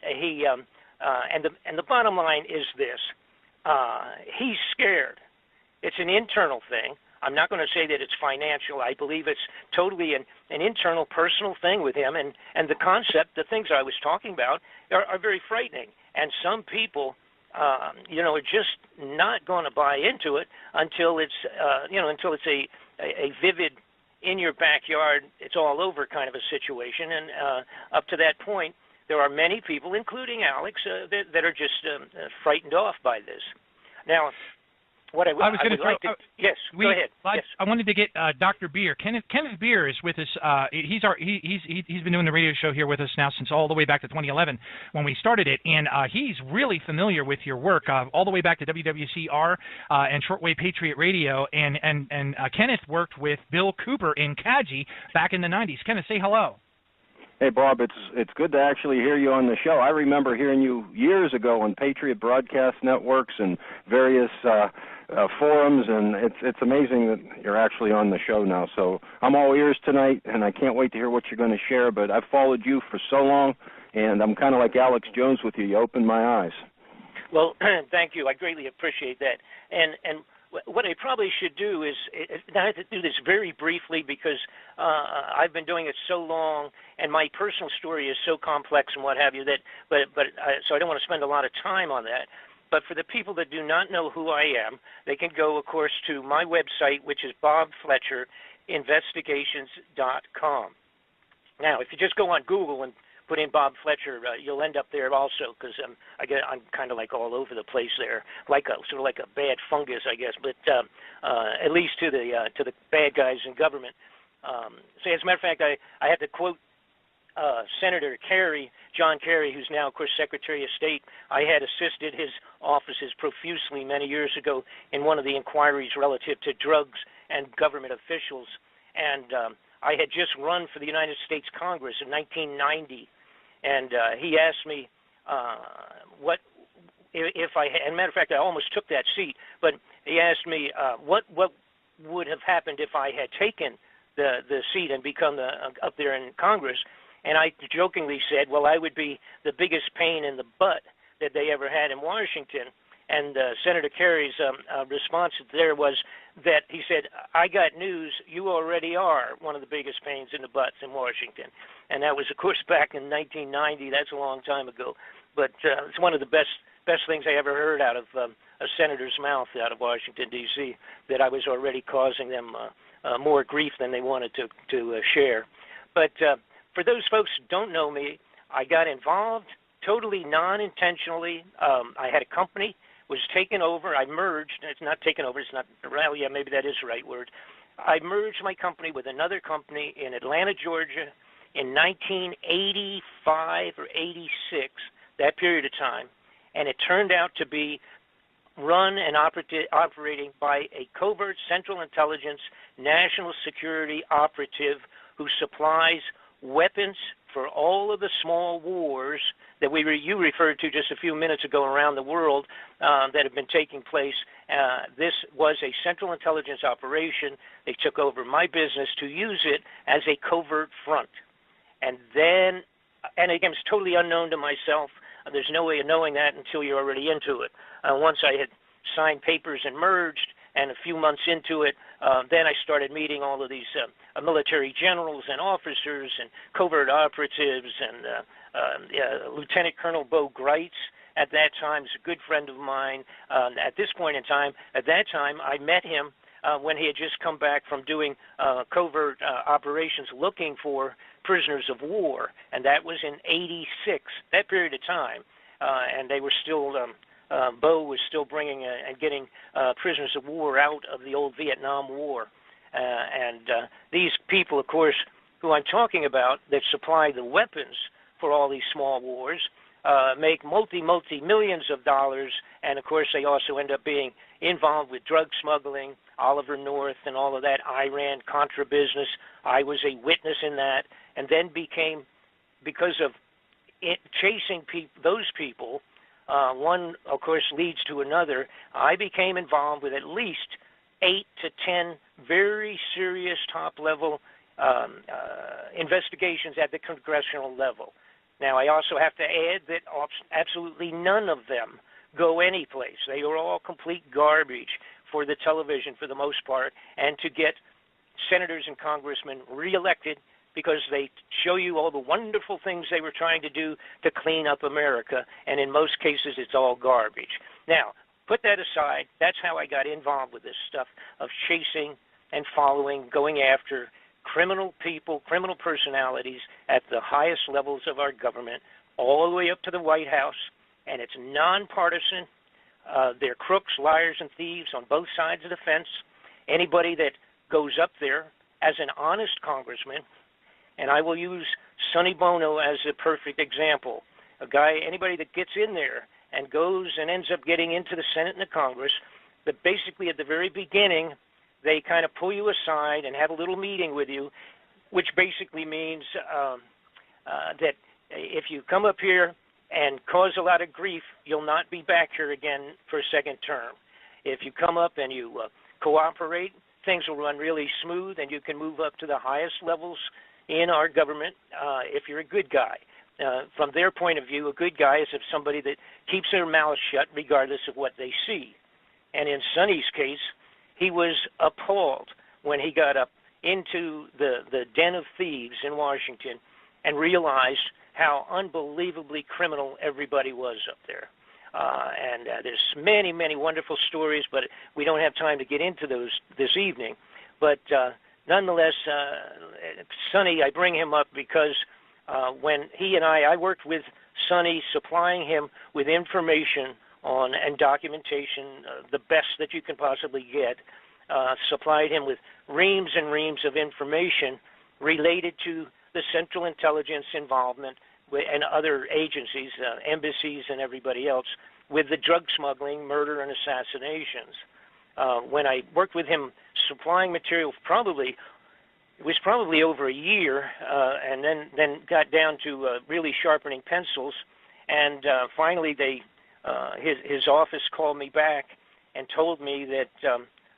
the bottom line is this: he's scared. It's an internal thing. I'm not going to say that it's financial. I believe it's totally an internal, personal thing with him, and the concept, the things I was talking about, are very frightening. And some people, are just not going to buy into it until it's, until it's a vivid, in your backyard, it's all over kind of a situation. And up to that point, there are many people, including Alex, that are just frightened off by this. Now, what I would like to yes, go ahead. Yes. I wanted to get Dr. Beer. Kenneth Beer is with us. He's been doing the radio show here with us now since all the way back to 2011 when we started it, and he's really familiar with your work all the way back to WWCR and Shortwave Patriot Radio. And Kenneth worked with Bill Cooper in Kaji back in the 90s. Kenneth, say hello. Hey, Bob, it's good to actually hear you on the show. I remember hearing you years ago on Patriot Broadcast Networks and various forums, and it's amazing that you're actually on the show now. So I'm all ears tonight, and I can't wait to hear what you're going to share. But I've followed you for so long, and I'm kind of like Alex Jones with you. You opened my eyes. Well, thank you. I greatly appreciate that. And what I probably should do is, I have to do this very briefly because I've been doing it so long, and my personal story is so complex and what have you so I don't want to spend a lot of time on that. But for the people that do not know who I am, they can go, of course, to my website, which is bobfletcherinvestigations.com. Now, if you just go on Google and put in Bob Fletcher, you'll end up there also, because I'm kind of like all over the place there, sort of like a bad fungus, I guess. But at least to the bad guys in government. So as a matter of fact, I had to quote Senator Kerry, John Kerry, who's now, of course, Secretary of State. I had assisted his offices profusely many years ago in one of the inquiries relative to drugs and government officials, and I had just run for the United States Congress in 1990. And he asked me what if I had, and matter of fact, I almost took that seat, but he asked me what would have happened if I had taken the seat and become up there in Congress. And I jokingly said, well, I would be the biggest pain in the butt that they ever had in Washington. And Senator Kerry's response there was that he said, I got news, you already are one of the biggest pains in the butts in Washington. And that was, of course, back in 1990. That's a long time ago. But it's one of the best things I ever heard out of a senator's mouth out of Washington, D.C., that I was already causing them more grief than they wanted to share. But for those folks who don't know me, I got involved totally non-intentionally. I had a company, was taken over. I merged. It's not taken over. It's not, well, yeah, maybe that is the right word. I merged my company with another company in Atlanta, Georgia in 1985 or 86, that period of time. And it turned out to be run and operating by a covert Central Intelligence national security operative who supplies weapons for all of the small wars that you referred to just a few minutes ago around the world that have been taking place. This was a Central Intelligence operation. They took over my business to use it as a covert front. And then, and again, it's totally unknown to myself. There's no way of knowing that until you're already into it. Once I had signed papers and merged, and a few months into it, then I started meeting all of these military generals and officers and covert operatives, and Lieutenant Colonel Bo Greitz at that time is a good friend of mine. At this point in time, at that time, I met him when he had just come back from doing covert operations looking for prisoners of war, and that was in 86, that period of time. And they were still... Bo was still bringing and getting prisoners of war out of the old Vietnam War. And these people, of course, who I'm talking about, that supply the weapons for all these small wars, make multi-millions of dollars. And, of course, they also end up being involved with drug smuggling, Oliver North and all of that, Iran-Contra business. I was a witness in that, and then became, because of chasing those people, one, of course, leads to another. I became involved with at least 8 to 10 very serious top-level investigations at the congressional level. Now, I also have to add that absolutely none of them go anyplace. They are all complete garbage for the television for the most part, and to get senators and congressmen reelected because they show you all the wonderful things they were trying to do to clean up America, and in most cases it's all garbage. Now, put that aside. That's how I got involved with this stuff of chasing and following, going after criminal people, criminal personalities at the highest levels of our government, all the way up to the White House, and it's nonpartisan. They're crooks, liars, and thieves on both sides of the fence. Anybody that goes up there as an honest congressman, and I will use Sonny Bono as a perfect example, anybody that gets in there and goes and ends up getting into the Senate and the Congress, that basically at the very beginning, they kind of pull you aside and have a little meeting with you, which basically means that if you come up here and cause a lot of grief, you'll not be back here again for a second term. If you come up and you cooperate, things will run really smooth, and you can move up to the highest levels in our government if you're a good guy. From their point of view, a good guy is somebody that keeps their mouth shut regardless of what they see. And in Sonny's case, he was appalled when he got up into the den of thieves in Washington and realized how unbelievably criminal everybody was up there. And there's many, many wonderful stories, but we don't have time to get into those this evening. But nonetheless, Sonny, I bring him up because when he and I worked with Sonny, supplying him with information on and documentation, the best that you can possibly get, supplied him with reams and reams of information related to the Central Intelligence involvement and other agencies, embassies and everybody else, with the drug smuggling, murder, and assassinations. When I worked with him supplying material, it was probably over a year, and then got down to really sharpening pencils, and finally his office called me back and told me that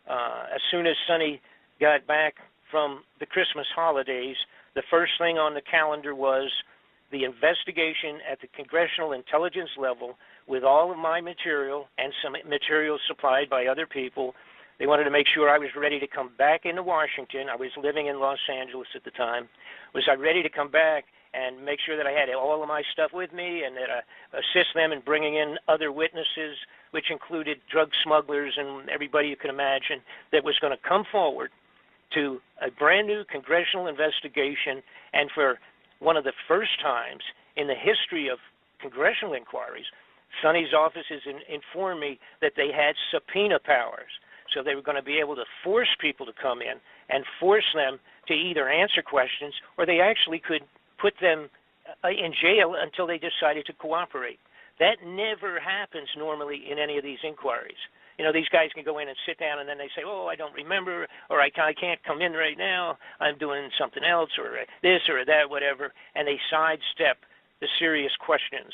as soon as Sonny got back from the Christmas holidays, the first thing on the calendar was the investigation at the Congressional Intelligence level with all of my material and some material supplied by other people. They wanted to make sure I was ready to come back into Washington. I was living in Los Angeles at the time. Was I ready to come back and make sure that I had all of my stuff with me and that I assist them in bringing in other witnesses, which included drug smugglers and everybody you can imagine, that was going to come forward to a brand new congressional investigation. And for one of the first times in the history of congressional inquiries, Sonny's office has informed me that they had subpoena powers. So they were going to be able to force people to come in and force them to either answer questions, or they actually could put them in jail until they decided to cooperate. That never happens normally in any of these inquiries. You know, these guys can go in and sit down, and then they say, oh, I don't remember, or I can't come in right now, I'm doing something else, or this or that, whatever, and they sidestep the serious questions.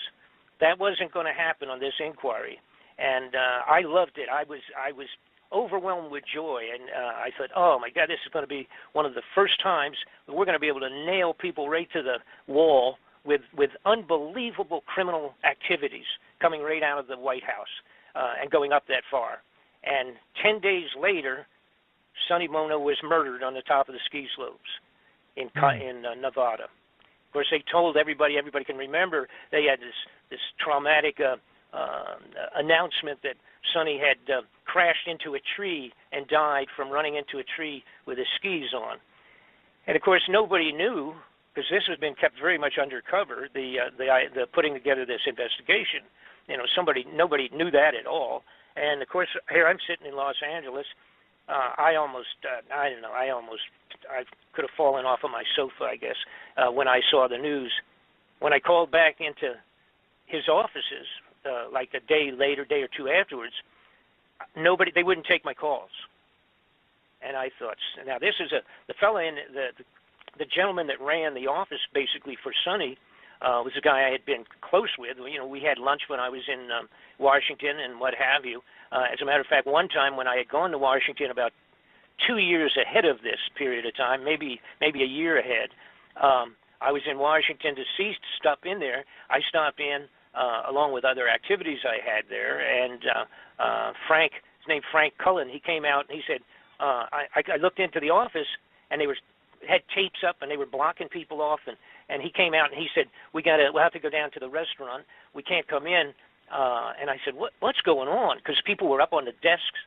That wasn't going to happen on this inquiry, and I loved it. I was overwhelmed with joy, and I thought, oh my God, this is going to be one of the first times that we're going to be able to nail people right to the wall with unbelievable criminal activities coming right out of the White House and going up that far. And 10 days later, Sonny Bono was murdered on the top of the ski slopes in Nevada. Of course, they told everybody can remember, they had this traumatic announcement that Sonny had crashed into a tree and died from running into a tree with his skis on. And of course, nobody knew, because this has been kept very much undercover, the putting together this investigation. You know, nobody knew that at all. And of course, here I'm sitting in Los Angeles. I could have fallen off of my sofa, I guess, when I saw the news. When I called back into his offices, like a day or two afterwards, they wouldn't take my calls. And I thought, now this is the fellow the gentleman that ran the office basically for Sonny was a guy I had been close with. You know, we had lunch when I was in Washington and what have you. As a matter of fact, one time when I had gone to Washington about 2 years ahead of this period of time, maybe a year ahead, I was in Washington D.C. to stop in there. I stopped in along with other activities I had there, and Frank, his name Frank Cullen, he came out and he said, I looked into the office and they had tapes up and they were blocking people off, and he came out and he said, we'll have to go down to the restaurant. We can't come in. And I said, what's going on? Because people were up on the desks,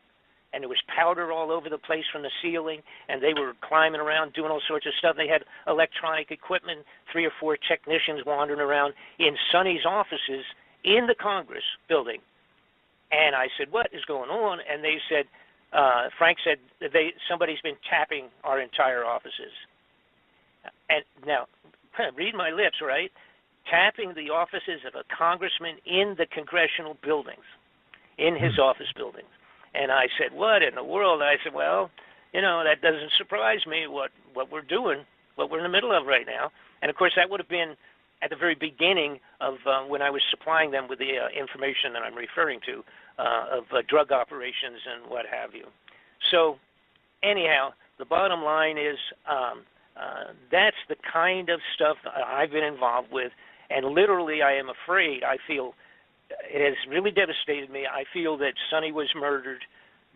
and there was powder all over the place from the ceiling, and they were climbing around doing all sorts of stuff. They had electronic equipment, 3 or 4 technicians wandering around in Sonny's offices in the Congress building. And I said, what is going on? And they said, Frank said, somebody's been tapping our entire offices. And now, read my lips, right? Tapping the offices of a congressman in the congressional buildings, in his office buildings. And I said, what in the world? I said, well, that doesn't surprise me what we're doing, what we're in the middle of right now. And, of course, that would have been at the very beginning of when I was supplying them with the information that I'm referring to of drug operations and what have you. So, anyhow, the bottom line is that's the kind of stuff I've been involved with. And literally, I am afraid, I feel, it has really devastated me. I feel that Sonny was murdered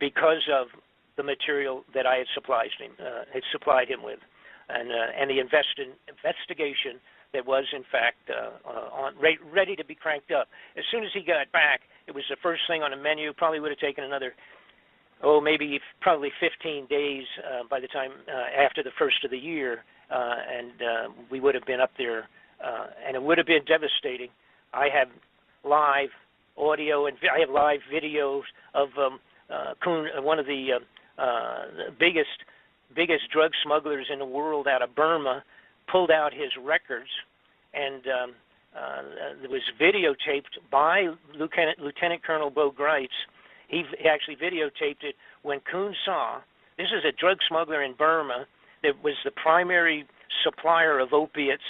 because of the material that I had supplied him with, and the investigation that was, in fact, ready to be cranked up. As soon as he got back, it was the first thing on the menu. Probably would have taken another, probably 15 days by the time after the first of the year, and we would have been up there. And it would have been devastating. I have live audio and I have live videos of Kuhn, one of the biggest drug smugglers in the world out of Burma, pulled out his records, and it was videotaped by Lieutenant Colonel Bo Greitz. He actually videotaped it when Kuhn saw, this is a drug smuggler in Burma that was the primary supplier of opiates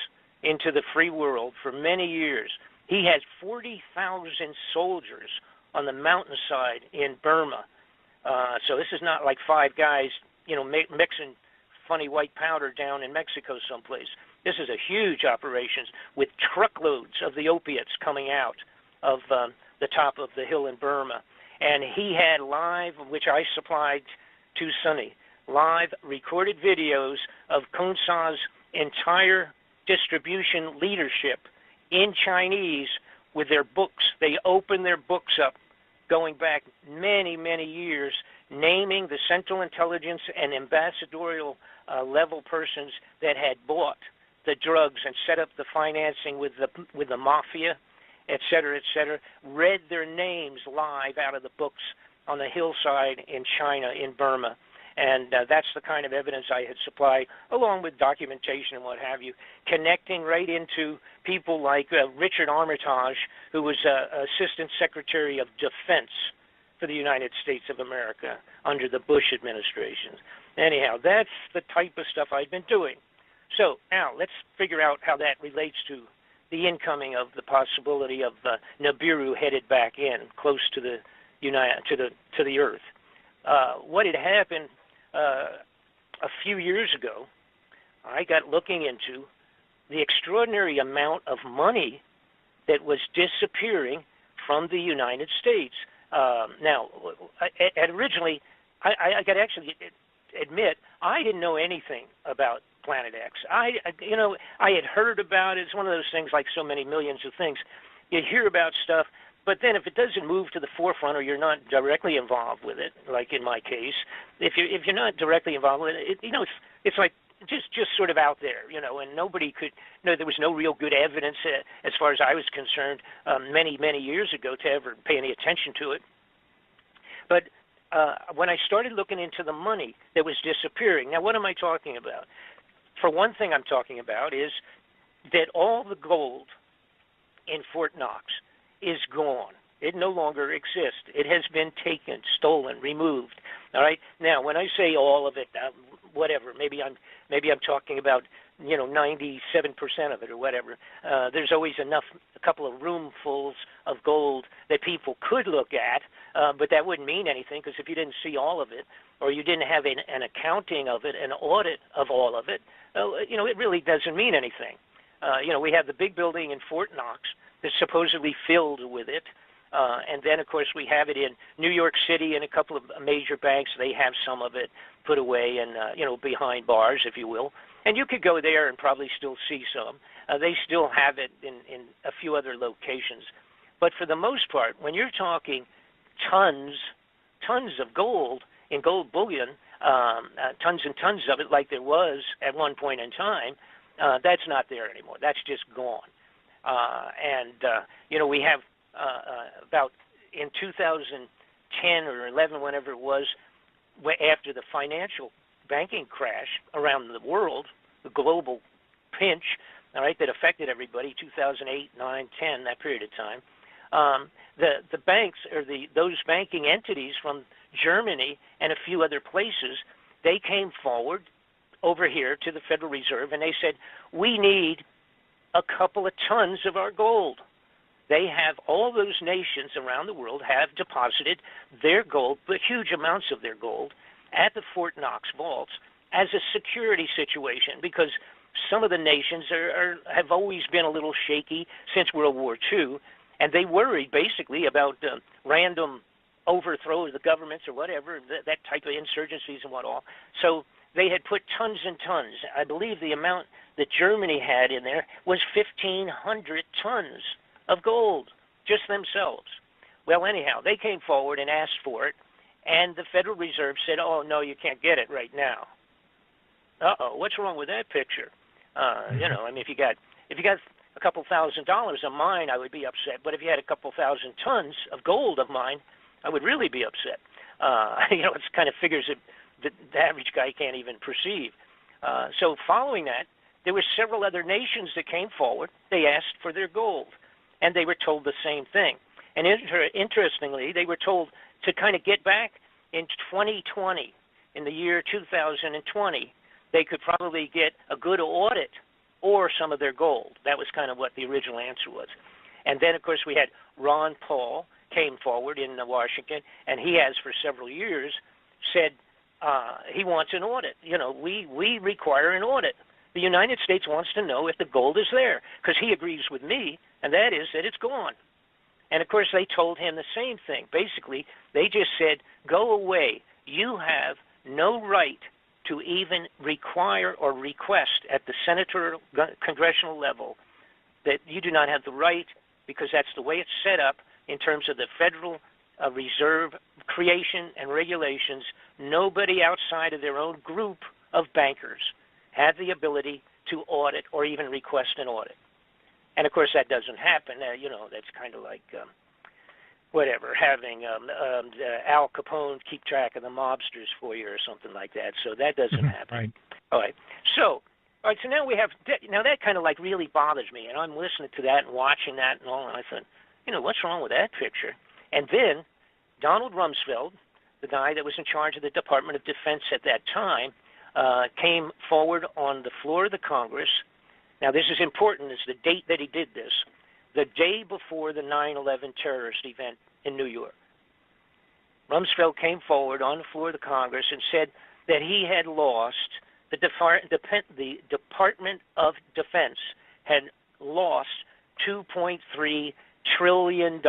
into the free world for many years. He had 40,000 soldiers on the mountainside in Burma. So this is not like 5 guys, mixing funny white powder down in Mexico someplace. This is a huge operation with truckloads of the opiates coming out of the top of the hill in Burma. And he had live, which I supplied to Sonny, live recorded videos of Kun Sa's entire distribution leadership in Chinese with their books. They opened their books up going back many, many years, naming the Central Intelligence and ambassadorial level persons that had bought the drugs and set up the financing with the mafia, et cetera, read their names live out of the books on the hillside in China, in Burma. And that's the kind of evidence I had supplied, along with documentation and what have you, connecting right into people like Richard Armitage, who was Assistant Secretary of Defense for the United States of America under the Bush administration. Anyhow, that's the type of stuff I've been doing. So now let's figure out how that relates to the incoming of the possibility of Nibiru headed back in, close to the to the Earth. What had happened a few years ago, I got looking into the extraordinary amount of money that was disappearing from the United States. Now, originally, I got to actually admit, I didn't know anything about Planet X. I had heard about it. It's one of those things, like so many millions of things. You hear about stuff, but then if it doesn't move to the forefront, or you're not directly involved with it, like in my case, if you're not directly involved with it, it's like just sort of out there, and nobody could. There was no real good evidence, as far as I was concerned, many years ago, to ever pay any attention to it. But when I started looking into the money that was disappearing, now what am I talking about? For one thing, I'm talking about is that all the gold in Fort Knox is gone. It no longer exists. It has been taken, stolen, removed. All right. Now, when I say all of it, whatever, maybe I'm talking about 97% of it or whatever. There's always a couple of roomfuls of gold that people could look at, but that wouldn't mean anything, because if you didn't see all of it, or you didn't have an accounting of it, an audit of all of it, it really doesn't mean anything. we have the big building in Fort Knox that's supposedly filled with it. And then, of course, we have it in New York City and a couple of major banks. They have some of it put away and, behind bars, if you will. And you could go there and probably still see some. They still have it in a few other locations. But for the most part, when you're talking tons of gold in gold bullion, tons and tons of it like there was at one point in time, that's not there anymore. That's just gone. We have about in 2010 or 11, whenever it was, after the financial banking crash around the world, the global pinch, all right, that affected everybody, 2008, 9, 10, that period of time, the banks or those banking entities from Germany and a few other places, they came forward over here to the Federal Reserve and they said, we need a couple of tons of our gold. They have, all those nations around the world have deposited their gold, but huge amounts of their gold, at the Fort Knox vaults as a security situation, because some of the nations have always been a little shaky since World War II, and they worried basically about random overthrow of the governments or whatever, that type of insurgencies and what all. So they had put tons and tons. I believe the amount that Germany had in there was 1,500 tons of gold, just themselves. Well, anyhow, they came forward and asked for it, and the Federal Reserve said, oh, no, you can't get it right now. Uh-oh, what's wrong with that picture? If you got a couple $1,000 of mine, I would be upset. But if you had a couple 1,000 tons of gold of mine, I would really be upset. It's kind of figures that the average guy can't even perceive. So following that, there were several other nations that came forward. They asked for their gold, and they were told the same thing. And interestingly, they were told to kind of get back in 2020, in the year 2020, they could probably get a good audit or some of their gold. That was kind of what the original answer was. And then, of course, we had Ron Paul came forward in Washington, and he has for several years said he wants an audit. We require an audit. The United States wants to know if the gold is there, because he agrees with me, and that is that it's gone. And, of course, they told him the same thing. Basically, they just said, go away. You have no right to even require or request at the senatorial, congressional level that you do not have the right, because that's the way it's set up in terms of the Federal Reserve creation and regulations. Nobody outside of their own group of bankers had the ability to audit or even request an audit. And, of course, that doesn't happen. That's kind of like having Al Capone keep track of the mobsters for you or something like that. So that doesn't happen. Right. All right. So now we have – now that kind of like really bothers me, and I'm listening to that and watching that and all, and I thought, what's wrong with that picture? And then Donald Rumsfeld, the guy that was in charge of the Department of Defense at that time, came forward on the floor of the Congress. Now, this is important. It's the date that he did this, the day before the 9/11 terrorist event in New York. Rumsfeld came forward on the floor of the Congress and said that he had lost, the Department of Defense had lost $2.3 trillion.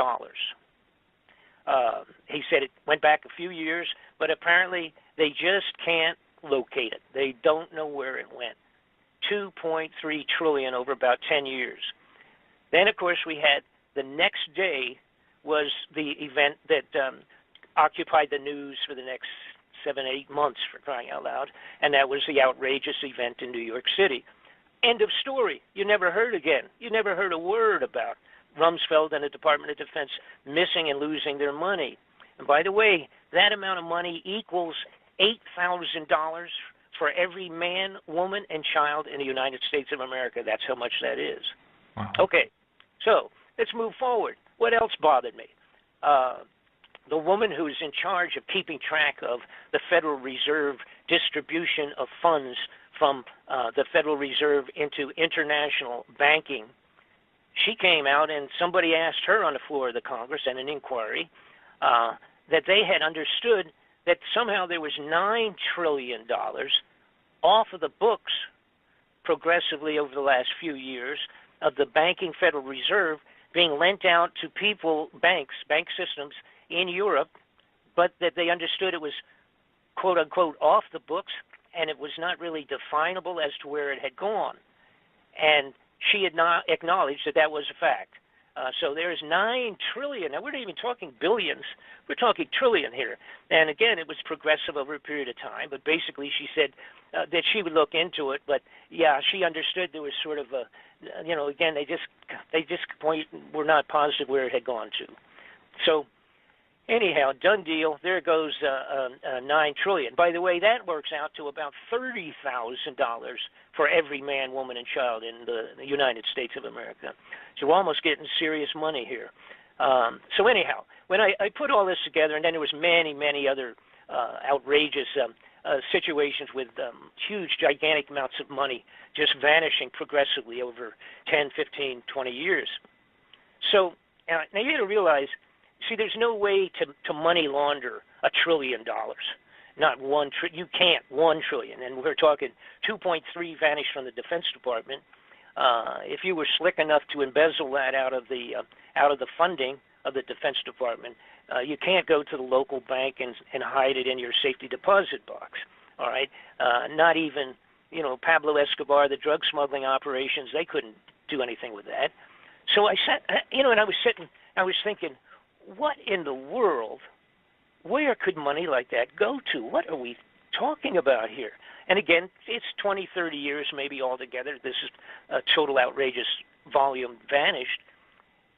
He said it went back a few years, but apparently they just can't locate it. They don't know where it went. 2.3 trillion over about 10 years. Then, of course, we had the next day was the event that occupied the news for the next 7, 8 months, for crying out loud, and that was the outrageous event in New York City. End of story. You never heard again. You never heard a word about Rumsfeld and the Department of Defense missing and losing their money. And by the way, that amount of money equals $8,000 for every man, woman, and child in the United States of America. That's how much that is. Wow. Okay, so let's move forward. What else bothered me? The woman who's in charge of keeping track of the Federal Reserve distribution of funds from the Federal Reserve into international banking, she came out and somebody asked her on the floor of the Congress in an inquiry that they had understood that somehow there was $9 trillion off of the books progressively over the last few years of the banking Federal Reserve being lent out to people, bank systems in Europe, but that they understood it was quote unquote off the books and it was not really definable as to where it had gone. And she had not acknowledged that that was a fact. So there's $9 trillion. Now, we're not even talking billions. We're talking trillion here. And again, it was progressive over a period of time. But basically, she said that she would look into it. But yeah, she understood there was sort of a, again, they just were not positive where it had gone to. So anyhow, done deal. There goes $9 trillion. By the way, that works out to about $30,000 for every man, woman, and child in the United States of America. So we're almost getting serious money here. So anyhow, when I put all this together, and then there was many, many other outrageous situations with huge, gigantic amounts of money just vanishing progressively over 10, 15, 20 years. So now you got to realize, see, there's no way to money launder $1 trillion. Not you can't, $1 trillion. And we're talking 2.3 vanished from the Defense Department. If you were slick enough to embezzle that out of the funding of the Defense Department, you can't go to the local bank and hide it in your safety deposit box. All right, not even Pablo Escobar, the drug smuggling operations, they couldn't do anything with that. So I sat, and I was thinking, what in the world? Where could money like that go to? What are we talking about here? And again, it's 20, 30 years maybe altogether. This is a total outrageous volume vanished.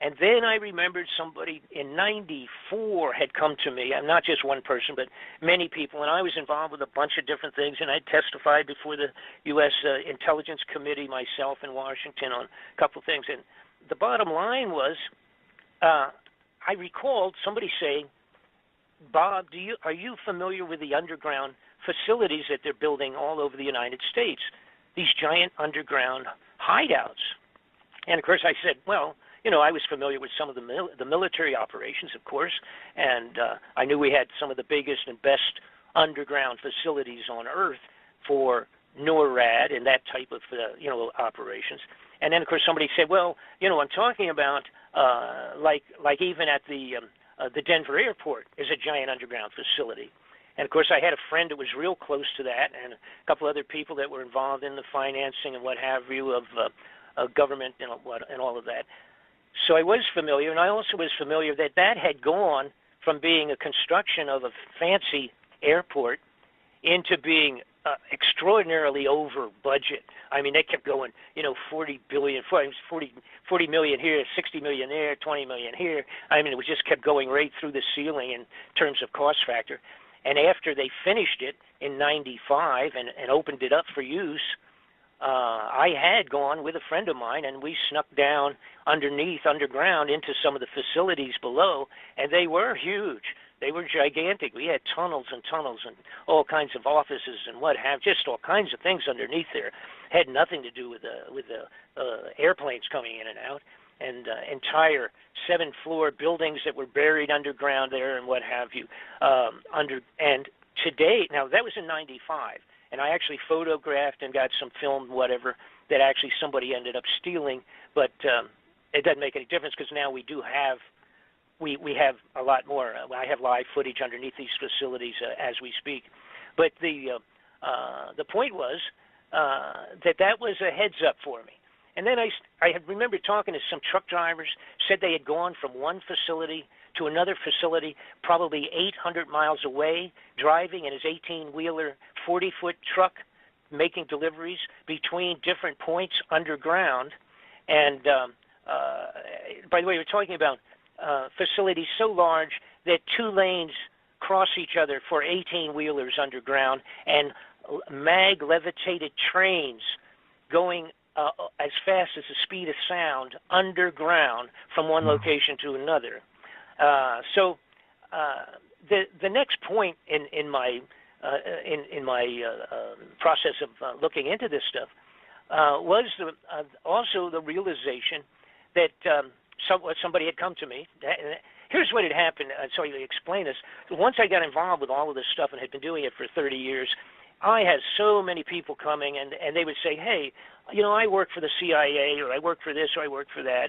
And then I remembered somebody in 94 had come to me, not just one person, but many people, and I was involved with a bunch of different things, and I testified before the U.S. Intelligence Committee myself in Washington on a couple of things. And the bottom line was, I recalled somebody saying, Bob, are you familiar with the underground facilities that they're building all over the United States, these giant underground hideouts? And, of course, I said, well, I was familiar with some of the military operations, of course, and I knew we had some of the biggest and best underground facilities on Earth for NORAD and that type of, operations. And then, of course, somebody said, well, I'm talking about like even at the Denver airport is a giant underground facility. And, of course, I had a friend that was real close to that and a couple other people that were involved in the financing and what have you of government and all of that. So I was familiar, and I also was familiar that had gone from being a construction of a fancy airport into being extraordinarily over budget. I mean, they kept going, 40 million here, 60 million there, 20 million here. I mean, it just kept going right through the ceiling in terms of cost factor. And after they finished it in 95 and opened it up for use, I had gone with a friend of mine, and we snuck down underground into some of the facilities below, and they were huge. They were gigantic. We had tunnels and tunnels and all kinds of offices and just all kinds of things underneath there. Had nothing to do with the airplanes coming in and out, and entire 7-floor buildings that were buried underground there and what have you. And today, now that was in 95. And I actually photographed and got some film, whatever, that actually somebody ended up stealing. But it doesn't make any difference because now we have a lot more. I have live footage underneath these facilities as we speak. But the point was that was a heads up for me. And then I had remembered talking to some truck drivers, said they had gone from one facility to another facility, probably 800 miles away, driving in his 18-wheeler, 40-foot truck, making deliveries between different points underground. And by the way, we're talking about facilities so large that 2 lanes cross each other for 18-wheelers underground, and mag-levitated trains going as fast as the speed of sound underground from one location to another. So the next point in my process of looking into this stuff was also the realization that somebody had come to me. Here's what had happened. So I explain this. Once I got involved with all of this stuff and had been doing it for 30 years, I had so many people coming, and they would say, hey, you know, I work for the CIA, or I work for this, or I work for that,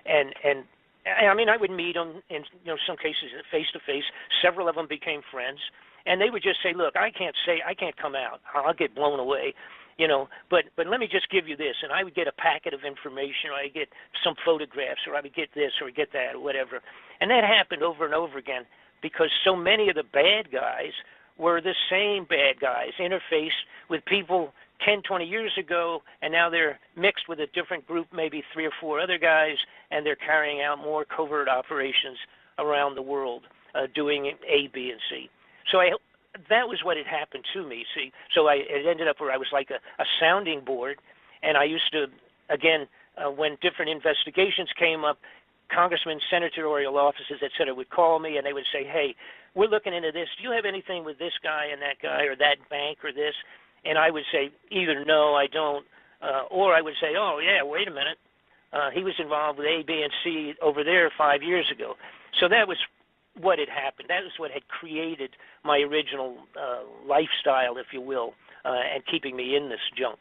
and I mean, I would meet them in, you know, some cases face to face. Several of them became friends, and they would just say, look, I can't come out. I'll get blown away, you know, but let me just give you this. And I would get a packet of information, or I'd get some photographs, or I would get this, or get that, or whatever. And that happened over and over again because so many of the bad guys were the same bad guys, interfaced with people 10, 20 years ago, and now they're mixed with a different group, maybe 3 or 4 other guys, and they're carrying out more covert operations around the world, doing A, B, and C. So that was what had happened to me, see. So it ended up where I was like a sounding board, and I used to, again, when different investigations came up, congressmen, senatorial offices, et cetera, would call me, and they would say, hey, we're looking into this. Do you have anything with this guy and that guy or that bank or this? And I would say either no, I don't, or I would say, oh, yeah, wait a minute. He was involved with A, B, and C over there 5 years ago. So that was what had happened. That was what had created my original lifestyle, if you will, and keeping me in this junk.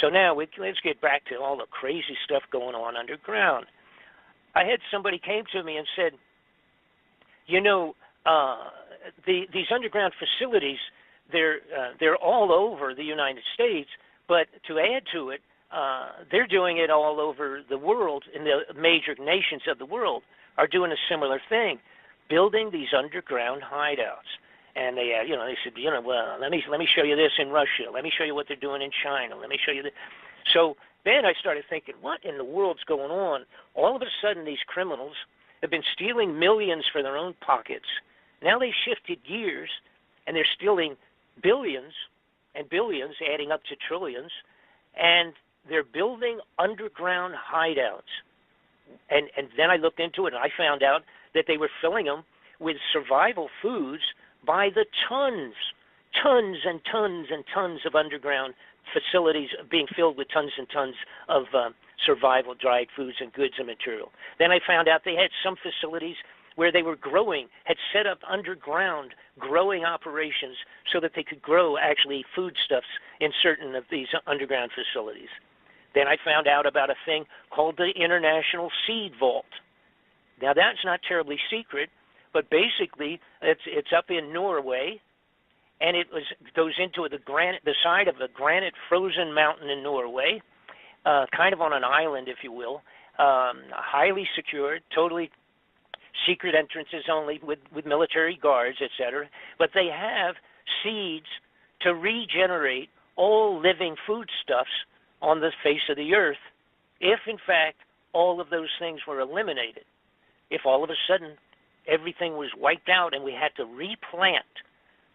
So now let's get back to all the crazy stuff going on underground. I had somebody came to me and said, you know, these underground facilities, they're all over the United States, but to add to it, they're doing it all over the world, and the major nations of the world are doing a similar thing, building these underground hideouts. And they said, you know, well, let me show you this in Russia. Let me show you what they're doing in China. Let me show you this. So then I started thinking, what in the world's going on? All of a sudden, these criminals have been stealing millions for their own pockets. Now they shifted gears, and they're stealing billions and billions, adding up to trillions, and they're building underground hideouts. And then I looked into it, and I found out that they were filling them with survival foods by the tons and tons and tons of underground facilities being filled with tons and tons of survival dried foods and goods and material. Then I found out they had some facilities where they were growing, had set up underground growing operations so that they could grow actually foodstuffs in certain of these underground facilities. Then I found out about a thing called the International Seed Vault. Now that's not terribly secret, but basically it's up in Norway, and it goes into the side of a granite frozen mountain in Norway, kind of on an island, if you will, highly secured, totally secret entrances only with military guards, etc. But they have seeds to regenerate all living foodstuffs on the face of the earth if, in fact, all of those things were eliminated. If all of a sudden everything was wiped out and we had to replant,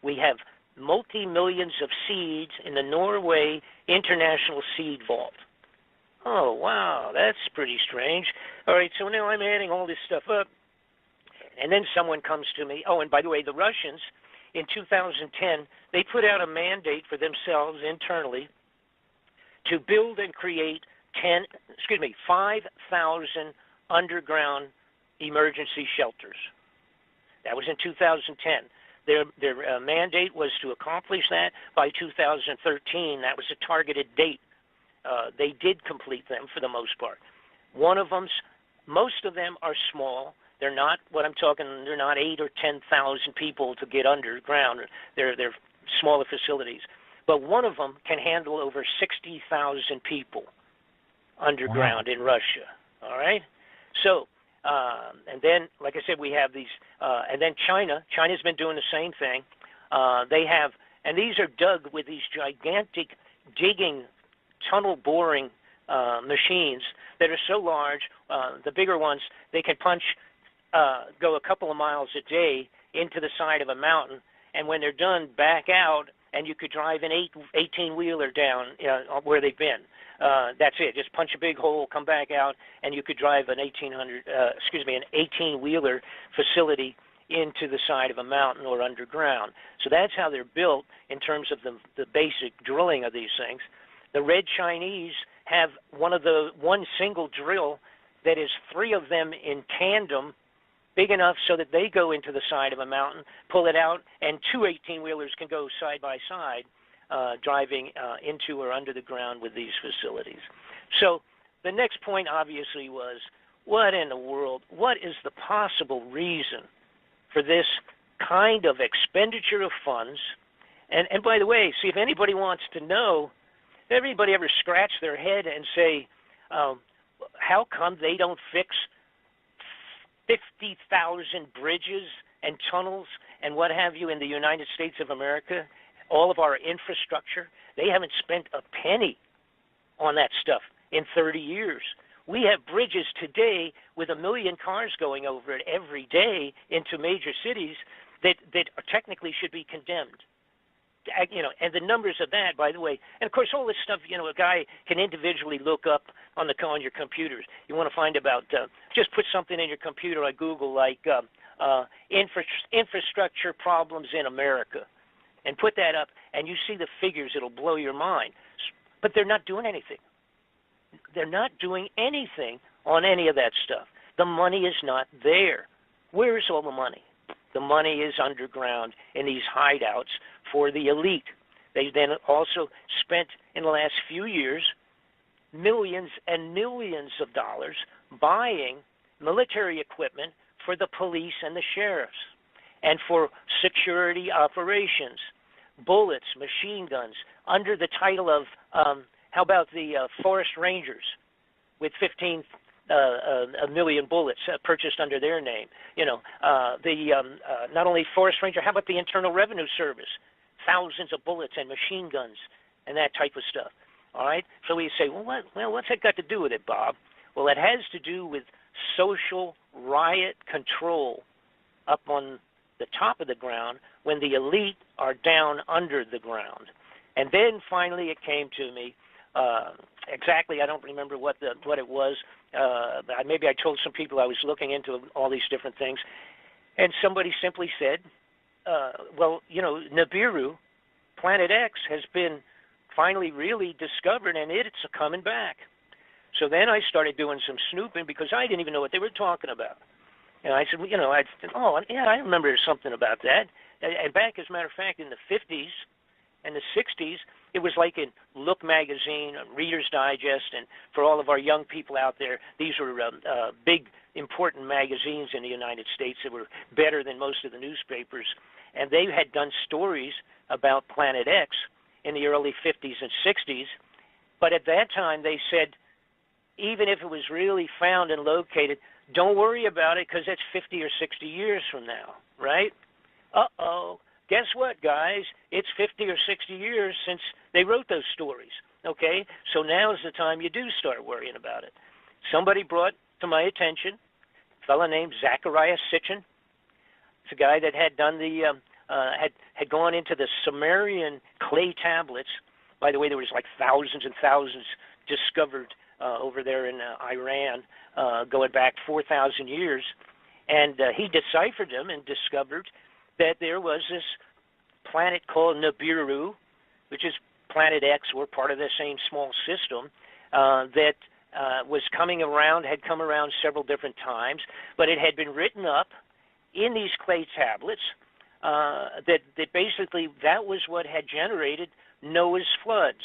we have multi-millions of seeds in the Norway International Seed Vault. Oh, wow, that's pretty strange. All right, so now I'm adding all this stuff up. And then someone comes to me. Oh, and by the way, the Russians, in 2010, they put out a mandate for themselves internally to build and create 5,000 underground emergency shelters. That was in 2010. Their mandate was to accomplish that by 2013. That was a targeted date. They did complete them for the most part. Most of them are small. They're not what I'm talking. They're not 8,000 or 10,000 people to get underground. They're smaller facilities. But one of them can handle over 60,000 people underground in Russia. All right. So, and then, like I said, we have these, and then China. China's been doing the same thing. They have, and these are dug with these gigantic digging, tunnel boring machines that are so large. The bigger ones, they can go a couple of miles a day into the side of a mountain, and when they're done, back out, and you could drive an 18-wheeler down where they've been. That's it. Just punch a big hole, come back out, and you could drive an 18-wheeler facility into the side of a mountain or underground. So that's how they're built in terms of the basic drilling of these things. The Red Chinese have one single drill that is 3 of them in tandem, big enough so that they go into the side of a mountain, pull it out, and 2 18-wheelers can go side by side driving into or under the ground with these facilities. So the next point obviously was, what in the world, what is the possible reason for this kind of expenditure of funds? And by the way, see, if anybody wants to know, everybody ever scratch their head and say, how come they don't fix 50,000 bridges and tunnels and what have you in the United States of America, all of our infrastructure? They haven't spent a penny on that stuff in 30 years. We have bridges today with 1 million cars going over it every day into major cities that technically should be condemned. And the numbers of that, by the way, and of course all this stuff, a guy can individually look up on your computers. You want to find about, just put something in your computer on Google like infrastructure problems in America, and put that up, and you see the figures. It'll blow your mind. But they're not doing anything. They're not doing anything on any of that stuff. The money is not there. Where's all the money? The money is underground in these hideouts for the elite. They then also spent in the last few years millions and millions of dollars buying military equipment for the police and the sheriffs and for security operations, bullets, machine guns, under the title of, how about the Forest Rangers with 15 a million bullets purchased under their name. Not only Forest Ranger, how about the Internal Revenue Service? Thousands of bullets and machine guns and that type of stuff. All right? So we say, what's that got to do with it, Bob? Well, it has to do with social riot control up on the top of the ground when the elite are down under the ground. And then finally it came to me, exactly, I don't remember what it was. Maybe I told some people I was looking into all these different things, and somebody simply said, Nibiru, Planet X, has been finally really discovered, and it's coming back. So then I started doing some snooping because I didn't even know what they were talking about. And I said, I remember something about that. And back, as a matter of fact, in the 50s and the 60s, it was like in Look magazine, Reader's Digest, and for all of our young people out there, these were big, important magazines in the United States that were better than most of the newspapers. And they had done stories about Planet X in the early 50s and 60s. But at that time, they said, even if it was really found and located, don't worry about it because that's 50 or 60 years from now, right? Uh-oh. Guess what, guys? It's 50 or 60 years since they wrote those stories, okay? So now's the time you do start worrying about it. Somebody brought to my attention a fellow named Zachariah Sitchin. It's a guy that had done had gone into the Sumerian clay tablets. By the way, there was like thousands and thousands discovered over there in Iran, going back 4,000 years. And he deciphered them and discovered that there was this planet called Nibiru, which is Planet X, or part of the same small system, that was coming around, had come around several different times, but it had been written up in these clay tablets that basically that was what had generated Noah's floods.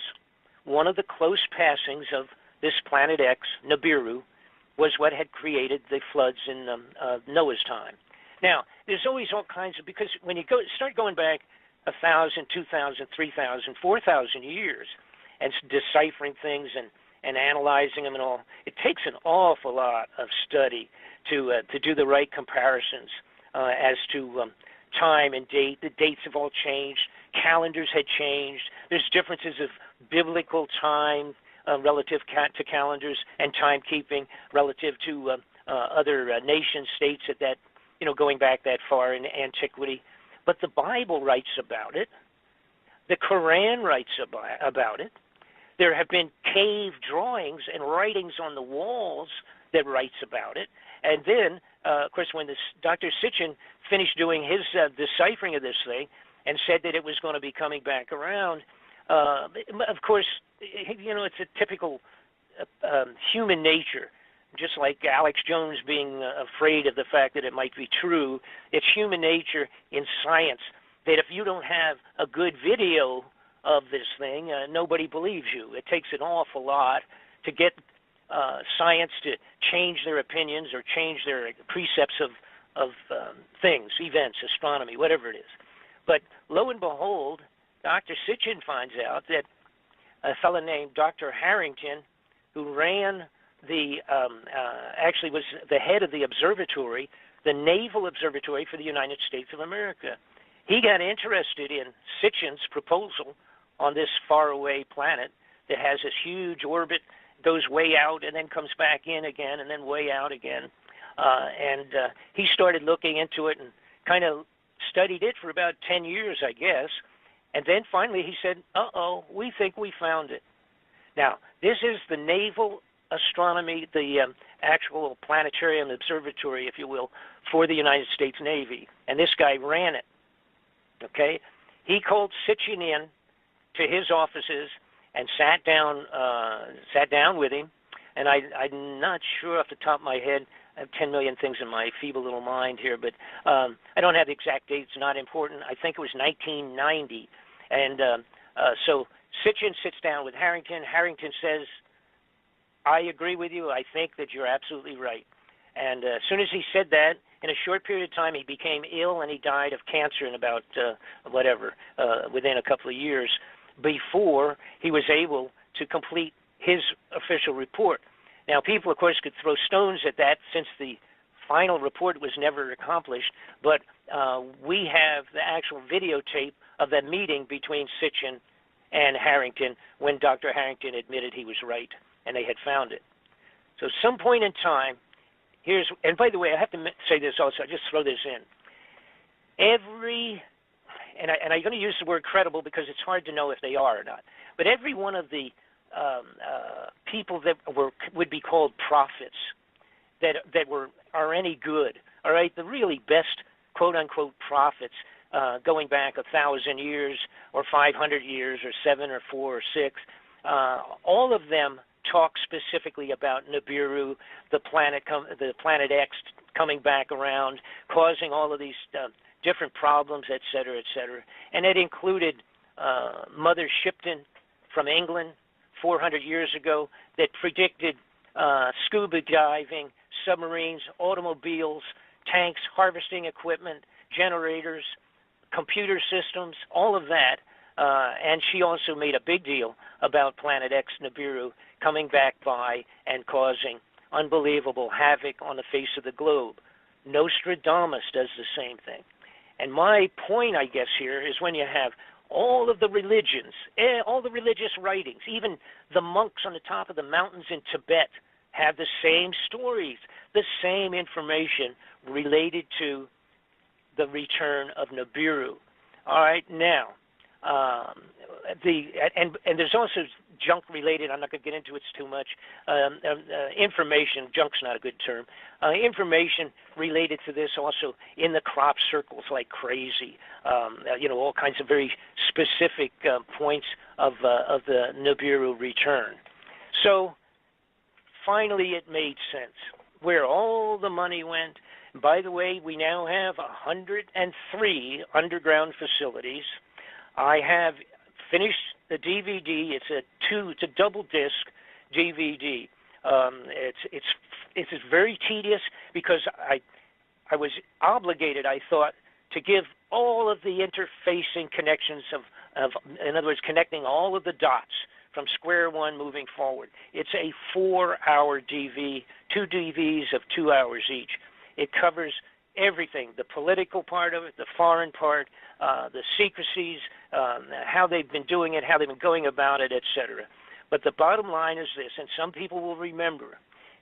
One of the close passings of this Planet X, Nibiru, was what had created the floods in Noah's time. Now, there's always all kinds of, because when you start going back 1,000, 2,000, 3,000, 4,000 years and deciphering things and analyzing them and all, it takes an awful lot of study to do the right comparisons as to time and date. The dates have all changed. Calendars had changed. There's differences of biblical time relative to calendars and timekeeping relative to other nation states at that, going back that far in antiquity. But the Bible writes about it. The Quran writes about it. There have been cave drawings and writings on the walls that writes about it. And then, of course, when Dr. Sitchin finished doing his deciphering of this thing and said that it was going to be coming back around, of course, it's a typical human nature. Just like Alex Jones being afraid of the fact that it might be true, it's human nature in science that if you don't have a good video, of this thing, nobody believes you. It takes an awful lot to get science to change their opinions or change their precepts of things, events, astronomy, whatever it is. But lo and behold, Dr. Sitchin finds out that a fellow named Dr. Harrington, who ran actually was the head of the observatory, the Naval Observatory for the United States of America. He got interested in Sitchin's proposal on this faraway planet that has this huge orbit, goes way out and then comes back in again and then way out again. He started looking into it and kind of studied it for about 10 years, I guess. And then finally he said, uh-oh, we think we found it. Now, this is the Naval Astronomy, the actual planetarium observatory, if you will, for the United States Navy. And this guy ran it, okay? He called Sitchin in to his offices and sat down with him. And I'm not sure off the top of my head. I have 10 million things in my feeble little mind here, but I don't have the exact date. It's not important. I think it was 1990. And so Sitchin sits down with Harrington. Harrington says, I agree with you. I think that you're absolutely right. And as soon as he said that, in a short period of time, he became ill and he died of cancer in about, within a couple of years before he was able to complete his official report. Now, people, of course, could throw stones at that since the final report was never accomplished, but we have the actual videotape of that meeting between Sitchin and Harrington when Dr. Harrington admitted he was right and they had found it. So some point in time, and by the way, I have to say this also, I'll just throw this in. And I'm going to use the word credible because it's hard to know if they are or not, but every one of the people that would be called prophets that are any good, all right, the really best quote-unquote prophets going back 1,000 years or 500 years or 7 or 4 or 6, all of them talk specifically about Nibiru, the planet X coming back around, causing all of these different problems, et cetera, et cetera. And it included Mother Shipton from England 400 years ago that predicted scuba diving, submarines, automobiles, tanks, harvesting equipment, generators, computer systems, all of that. And she also made a big deal about Planet X Nibiru coming back by and causing unbelievable havoc on the face of the globe. Nostradamus does the same thing. And my point, I guess, here is when you have all of the religions, all the religious writings, even the monks on the top of the mountains in Tibet have the same stories, the same information related to the return of Nibiru. All right, now, and there's also junk related. I'm not going to get into it too much. Information, junk's not a good term. Information related to this also in the crop circles like crazy. All kinds of very specific points of the Nibiru return. So finally, it made sense where all the money went. By the way, we now have 103 underground facilities. I have finished the DVD. It's a double disc DVD. It's very tedious because I was obligated, I thought, to give all of the interfacing connections of in other words, connecting all of the dots from square one moving forward. It's a 4-hour DV, 2 DVs of 2 hours each. It covers everything, the political part of it, the foreign part, the secrecies, how they've been doing it, how they've been going about it, etc. But the bottom line is this, and some people will remember,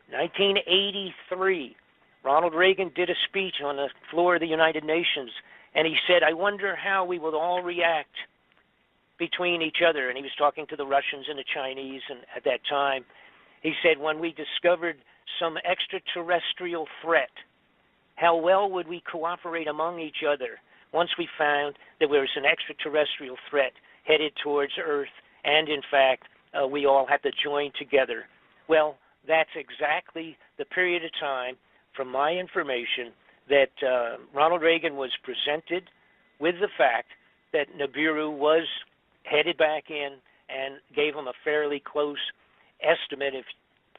1983, Ronald Reagan did a speech on the floor of the United Nations, and he said, I wonder how we will all react between each other. And he was talking to the Russians and the Chinese, and at that time, he said, when we discovered some extraterrestrial threat, how well would we cooperate among each other once we found that there was an extraterrestrial threat headed towards Earth, and in fact, we all had to join together? Well, that's exactly the period of time, from my information, that Ronald Reagan was presented with the fact that Nibiru was headed back in and gave them a fairly close estimate.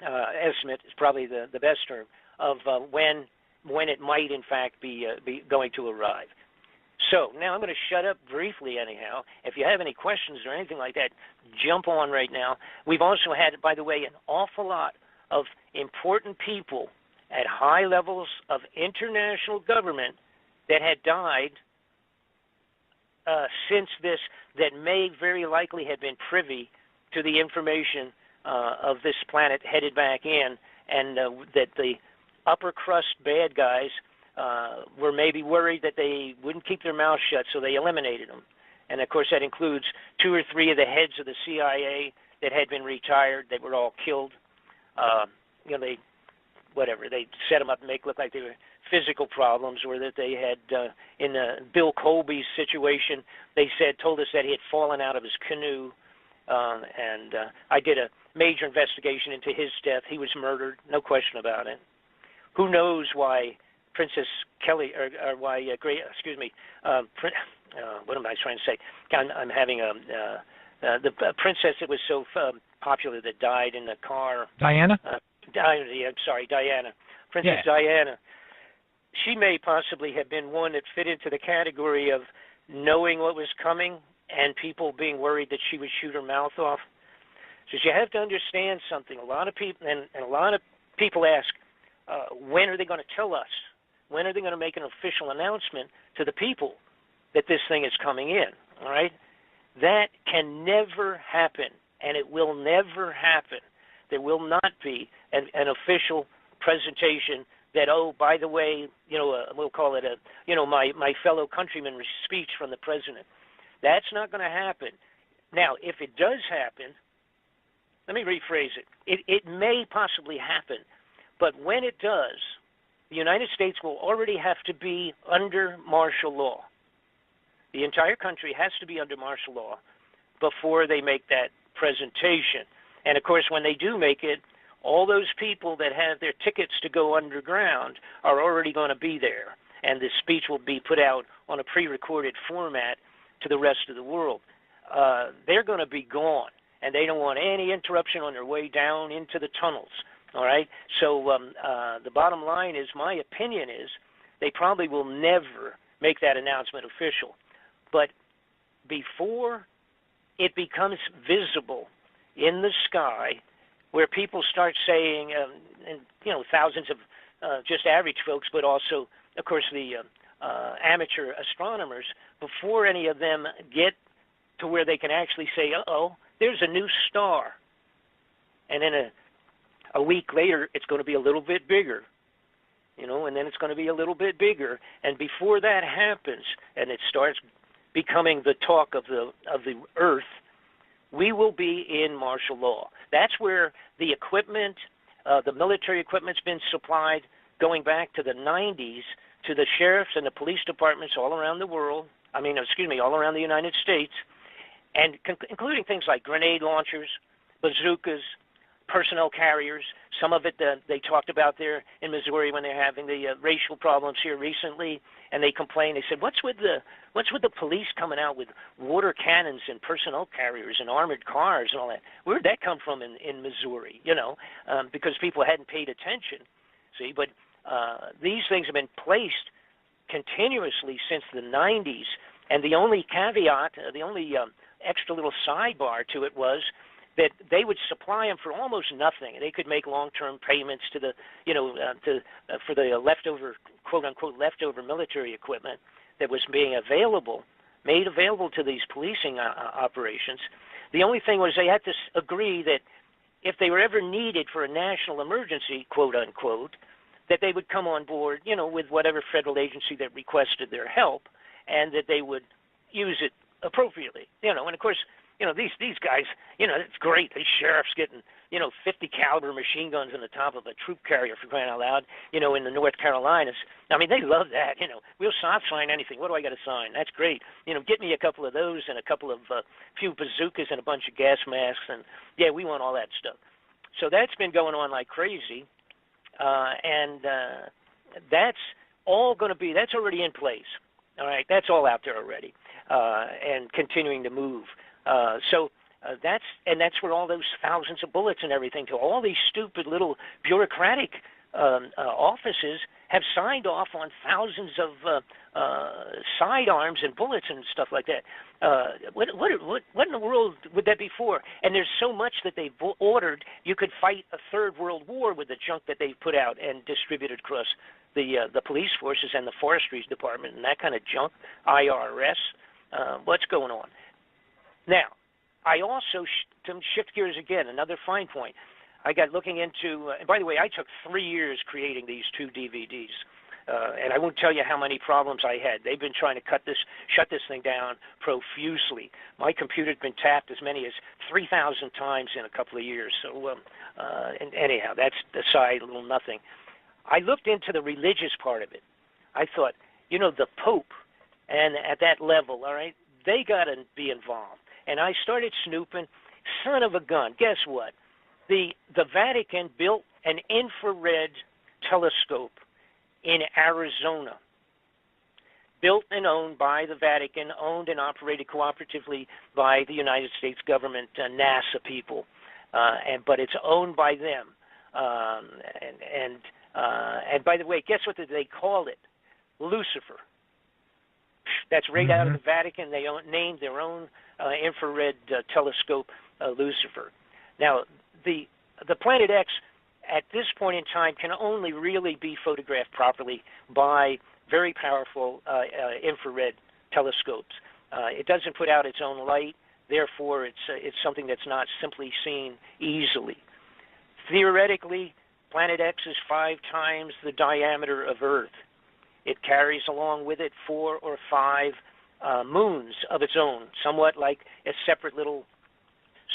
Estimate is probably the best term of when it might in fact be going to arrive. So now I'm going to shut up briefly anyhow. If you have any questions or anything like that, jump on right now. We've also had, by the way, an awful lot of important people at high levels of international government that had died since this, that may very likely have been privy to the information of this planet headed back in, and that the upper crust bad guys were maybe worried that they wouldn't keep their mouths shut, so they eliminated them. And of course that includes 2 or 3 of the heads of the CIA that had been retired. They were all killed. They set them up and make it look like they were physical problems, or that they had, in Bill Colby's situation, they told us that he had fallen out of his canoe, and I did a major investigation into his death. He was murdered, no question about it. Who knows why Princess Kelly, or why, what am I trying to say? I'm having the princess that was so popular that died in the car. Diana? I'm sorry, Diana. Princess Diana. She may possibly have been one that fit into the category of knowing what was coming and people being worried that she would shoot her mouth off. So you have to understand something. A lot of people, and a lot of people ask, when are they going to tell us? When are they going to make an official announcement to the people that this thing is coming in? All right? That can never happen, and it will never happen. There will not be an official presentation that, oh, by the way, we'll call it my fellow countryman speech from the president. That's not going to happen. Now, if it does happen, let me rephrase it. It may possibly happen, but when it does, the United States will already have to be under martial law. The entire country has to be under martial law before they make that presentation. And, of course, when they do make it, all those people that have their tickets to go underground are already going to be there, and the speech will be put out on a pre-recorded format to the rest of the world. They're going to be gone, and they don't want any interruption on their way down into the tunnels, all right? So the bottom line is, my opinion is, they probably will never make that announcement official. But before it becomes visible in the sky, where people start saying, and thousands of just average folks, but also, of course, the amateur astronomers, before any of them get to where they can actually say, uh-oh, there's a new star. And then a week later, it's going to be a little bit bigger, and then it's going to be a little bit bigger. And before that happens, and it starts becoming the talk of the Earth, we will be in martial law. That's where the equipment, the military equipment's been supplied going back to the 90s to the sheriffs and the police departments all around the world, all around the United States, and including things like grenade launchers, bazookas, personnel carriers. Some of it they talked about there in Missouri when they're having the racial problems here recently, and they complained. They said, what's with the police coming out with water cannons and personnel carriers and armored cars and all that? Where'd that come from in Missouri? Because people hadn't paid attention. See, but these things have been placed continuously since the 90s, and the only caveat, the only extra little sidebar to it was that they would supply them for almost nothing. They could make long-term payments to the, for the leftover, quote-unquote, leftover military equipment that was being made available to these policing operations. The only thing was they had to agree that if they were ever needed for a national emergency, quote-unquote, that they would come on board, with whatever federal agency that requested their help, and that they would use it appropriately. And of course, these guys, it's great. These sheriffs getting, 50 caliber machine guns on the top of a troop carrier, for crying out loud, in the North Carolinas. I mean, they love that. We'll sign anything. What do I got to sign? That's great. Get me a couple of those and a couple of few bazookas and a bunch of gas masks, and yeah, we want all that stuff. So that's been going on like crazy, and that's all going to be. That's already in place. All right, that's all out there already, and continuing to move. That's where all those thousands of bullets and everything to all these stupid little bureaucratic offices have signed off on thousands of sidearms and bullets and stuff like that. What in the world would that be for? And there's so much that they've ordered, you could fight a third world war with the junk that they've put out and distributed across the police forces and the forestry department and that kind of junk, IRS. What's going on? Now, I also shift gears again, another fine point. I got looking into, and by the way, I took 3 years creating these 2 DVDs. And I won't tell you how many problems I had. They've been trying to shut this thing down profusely. My computer's been tapped as many as 3,000 times in a couple of years. So, and anyhow, that's aside, a little nothing. I looked into the religious part of it. I thought, the Pope, and at that level, all right, they got to be involved. And I started snooping. Son of a gun, guess what? The Vatican built an infrared telescope in Arizona, built and owned by the Vatican, owned and operated cooperatively by the United States government, NASA people, but it's owned by them. And by the way, guess what they call it? Lucifer. That's right out of the Vatican. They named their own infrared telescope Lucifer. Now, the Planet X at this point in time can only really be photographed properly by very powerful infrared telescopes. It doesn't put out its own light, therefore it's something that's not simply seen easily. Theoretically, Planet X is 5 times the diameter of Earth. It carries along with it 4 or 5 moons of its own, somewhat like a separate little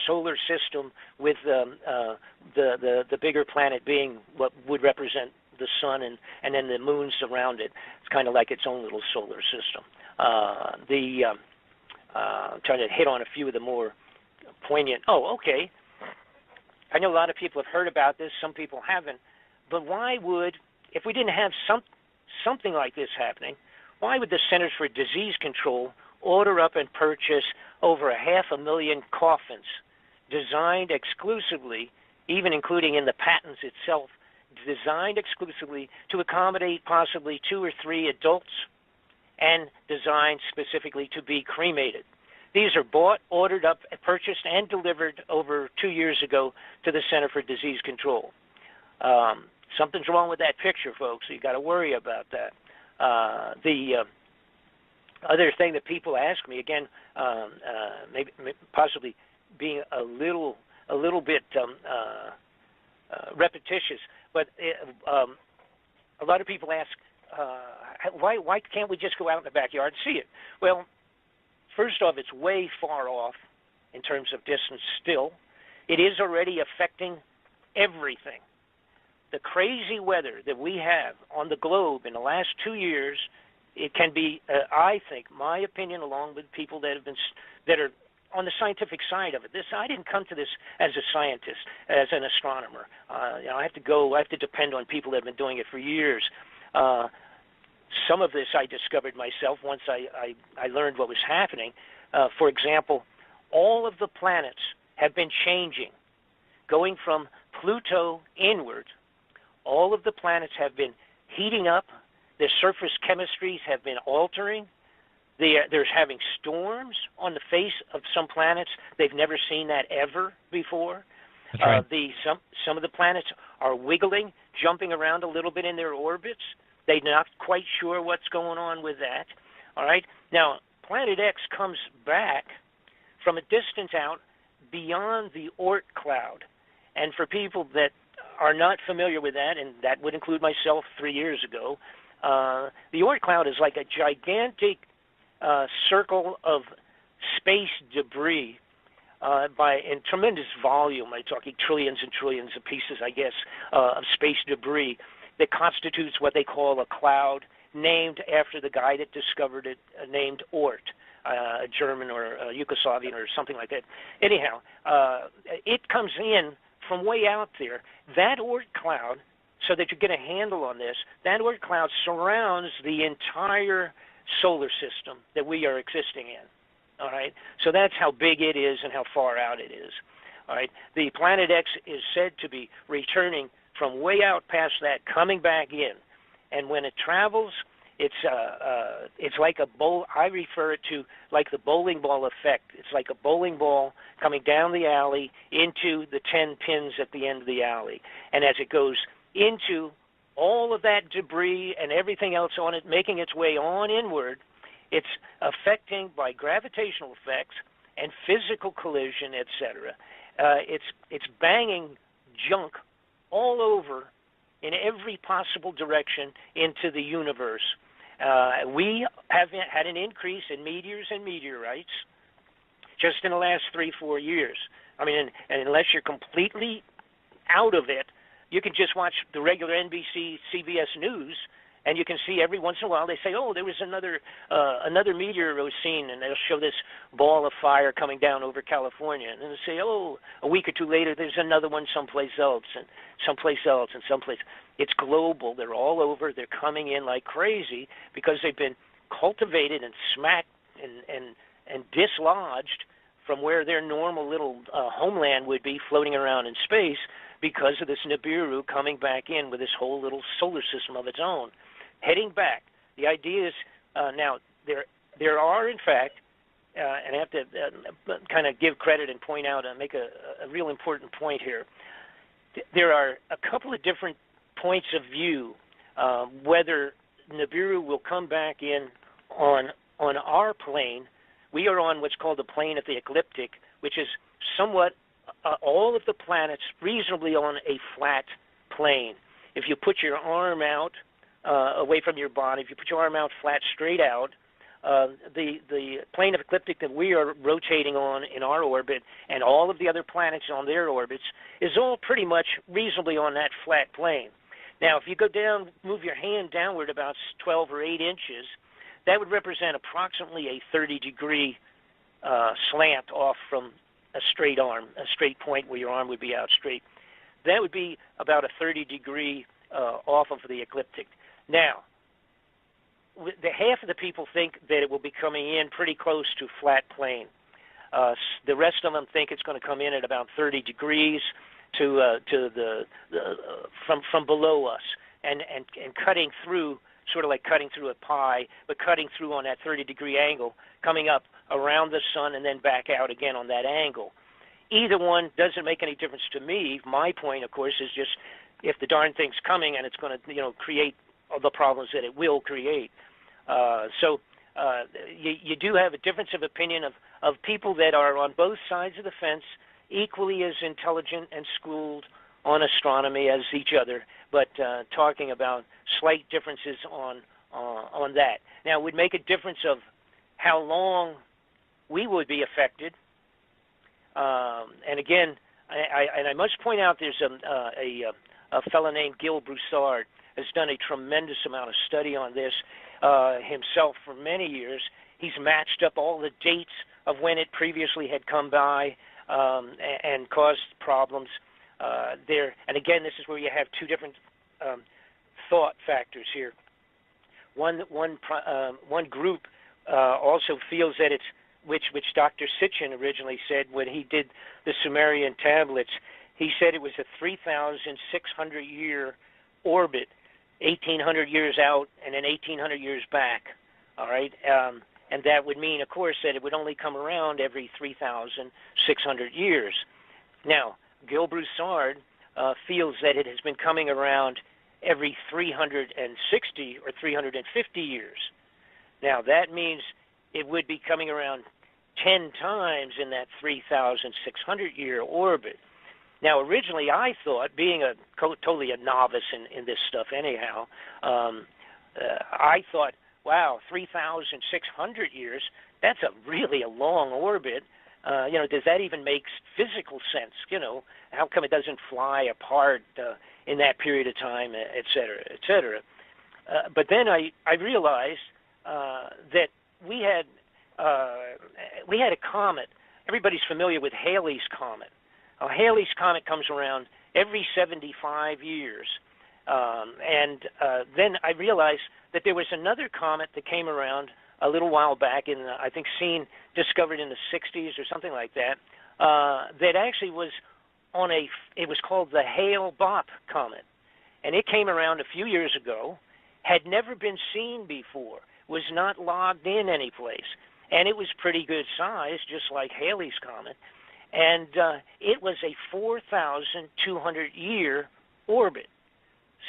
solar system, with the bigger planet being what would represent the sun, and then the moons around it. It's kind of like its own little solar system. I'm trying to hit on a few of the more poignant. Oh, okay. I know a lot of people have heard about this. Some people haven't. But why would, if we didn't have something like this happening, why would the Centers for Disease Control order up and purchase over 500,000 coffins designed exclusively, even including in the patents itself, designed exclusively to accommodate possibly 2 or 3 adults and designed specifically to be cremated? These are bought, ordered up, purchased, and delivered over 2 years ago to the Center for Disease Control. Something's wrong with that picture, folks, so you got to worry about that. The other thing that people ask me, again, maybe possibly being a little bit repetitious, but a lot of people ask, why can't we just go out in the backyard and see it? Well, first off, it's way far off in terms of distance still. It is already affecting everything. The crazy weather that we have on the globe in the last 2 years, it can be, I think, my opinion, along with people that are on the scientific side of it. I didn't come to this as a scientist, as an astronomer. I have to depend on people that have been doing it for years. Some of this I discovered myself once I learned what was happening. For example, all of the planets have been changing, going from Pluto inward. All of the planets have been heating up. Their surface chemistries have been altering. There's having storms on the face of some planets. They've never seen that ever before. That's right. Some of the planets are wiggling, jumping around a little bit in their orbits. They're not quite sure what's going on with that. All right? Now, Planet X comes back from a distance out beyond the Oort cloud. And for people that are not familiar with that, and that would include myself 3 years ago, the Oort cloud is like a gigantic circle of space debris in tremendous volume. I'm talking trillions and trillions of pieces, I guess, of space debris that constitutes what they call a cloud, named after the guy that discovered it, named Oort, a German or a Yugoslavian or something like that. Anyhow, it comes in from way out there. That Oort cloud, so that you get a handle on this, that Oort cloud surrounds the entire solar system that we are existing in. All right, so that's how big it is and how far out it is. All right, the Planet X is said to be returning from way out past that, coming back in, and when it travels, it's like a bowl. I refer it to like the bowling ball effect. It's like a bowling ball coming down the alley into the 10 pins at the end of the alley, and as it goes into all of that debris and everything else on it, making its way on inward, it's affecting by gravitational effects and physical collision, etc. It's banging junk all over in every possible direction into the universe. We have had an increase in meteors and meteorites just in the last 3-4 years. I mean, and unless you're completely out of it, you can just watch the regular NBC, CBS News, and you can see every once in a while they say, oh, there was another meteor was seen, and they'll show this ball of fire coming down over California, and then they'll say, oh, a week or two later there's another one someplace else, and someplace else, and someplace. It's global. They're all over. They're coming in like crazy because they've been cultivated and smacked and dislodged from where their normal little homeland would be, floating around in space, because of this Nibiru coming back in with this whole little solar system of its own, heading back. The idea is now there are, in fact, and I have to kind of give credit and point out and make a real important point here. There are a couple of different points of view whether Nibiru will come back in on our plane. We are on what's called the plane of the ecliptic, which is somewhat all of the planets reasonably on a flat plane. If you put your arm out away from your body, if you put your arm out flat, straight out, the plane of ecliptic that we are rotating on in our orbit and all of the other planets on their orbits is all pretty much reasonably on that flat plane. Now, if you go down, move your hand downward about 12 or 8 inches, that would represent approximately a 30-degree slant off from a straight arm, a straight point where your arm would be out straight. That would be about a 30-degree off of the ecliptic. Now, the half of the people think that it will be coming in pretty close to flat plane. The rest of them think it's going to come in at about 30 degrees to from below us and cutting through, sort of like cutting through a pie, but cutting through on that 30-degree angle, coming up around the sun and then back out again on that angle. Either one doesn't make any difference to me. My point, of course, is just if the darn thing's coming and it's going to, create all the problems that it will create. So you do have a difference of opinion of people that are on both sides of the fence, equally as intelligent and schooled on astronomy as each other, but talking about slight differences on that. Now, it would make a difference of how long we would be affected. And again, I must point out there's a fellow named Gil Broussard has done a tremendous amount of study on this himself for many years. He's matched up all the dates of when it previously had come by and caused problems there. And again, this is where you have two different thought factors here. One group also feels that it's which Dr. Sitchin originally said when he did the Sumerian tablets. He said it was a 3,600-year orbit, 1,800 years out and then 1,800 years back. All right, and that would mean, of course, that it would only come around every 3,600 years. Now, Gil Broussard feels that it has been coming around every 360 or 350 years. Now, that means it would be coming around 10 times in that 3,600-year orbit. Now, originally I thought, being totally a novice in this stuff anyhow, I thought, wow, 3,600 years, that's really a long orbit. Does that even make physical sense? How come it doesn't fly apart in that period of time, et cetera, et cetera? But then I realized that we had a comet. Everybody's familiar with Halley's Comet. Halley's Comet comes around every 75 years. And then I realized that there was another comet that came around a little while back in, I think, discovered in the 60s or something like that, that actually was it was called the Hale-Bopp comet. And it came around a few years ago, had never been seen before, was not logged in any place. And it was pretty good size, just like Halley's Comet. And it was a 4,200-year orbit.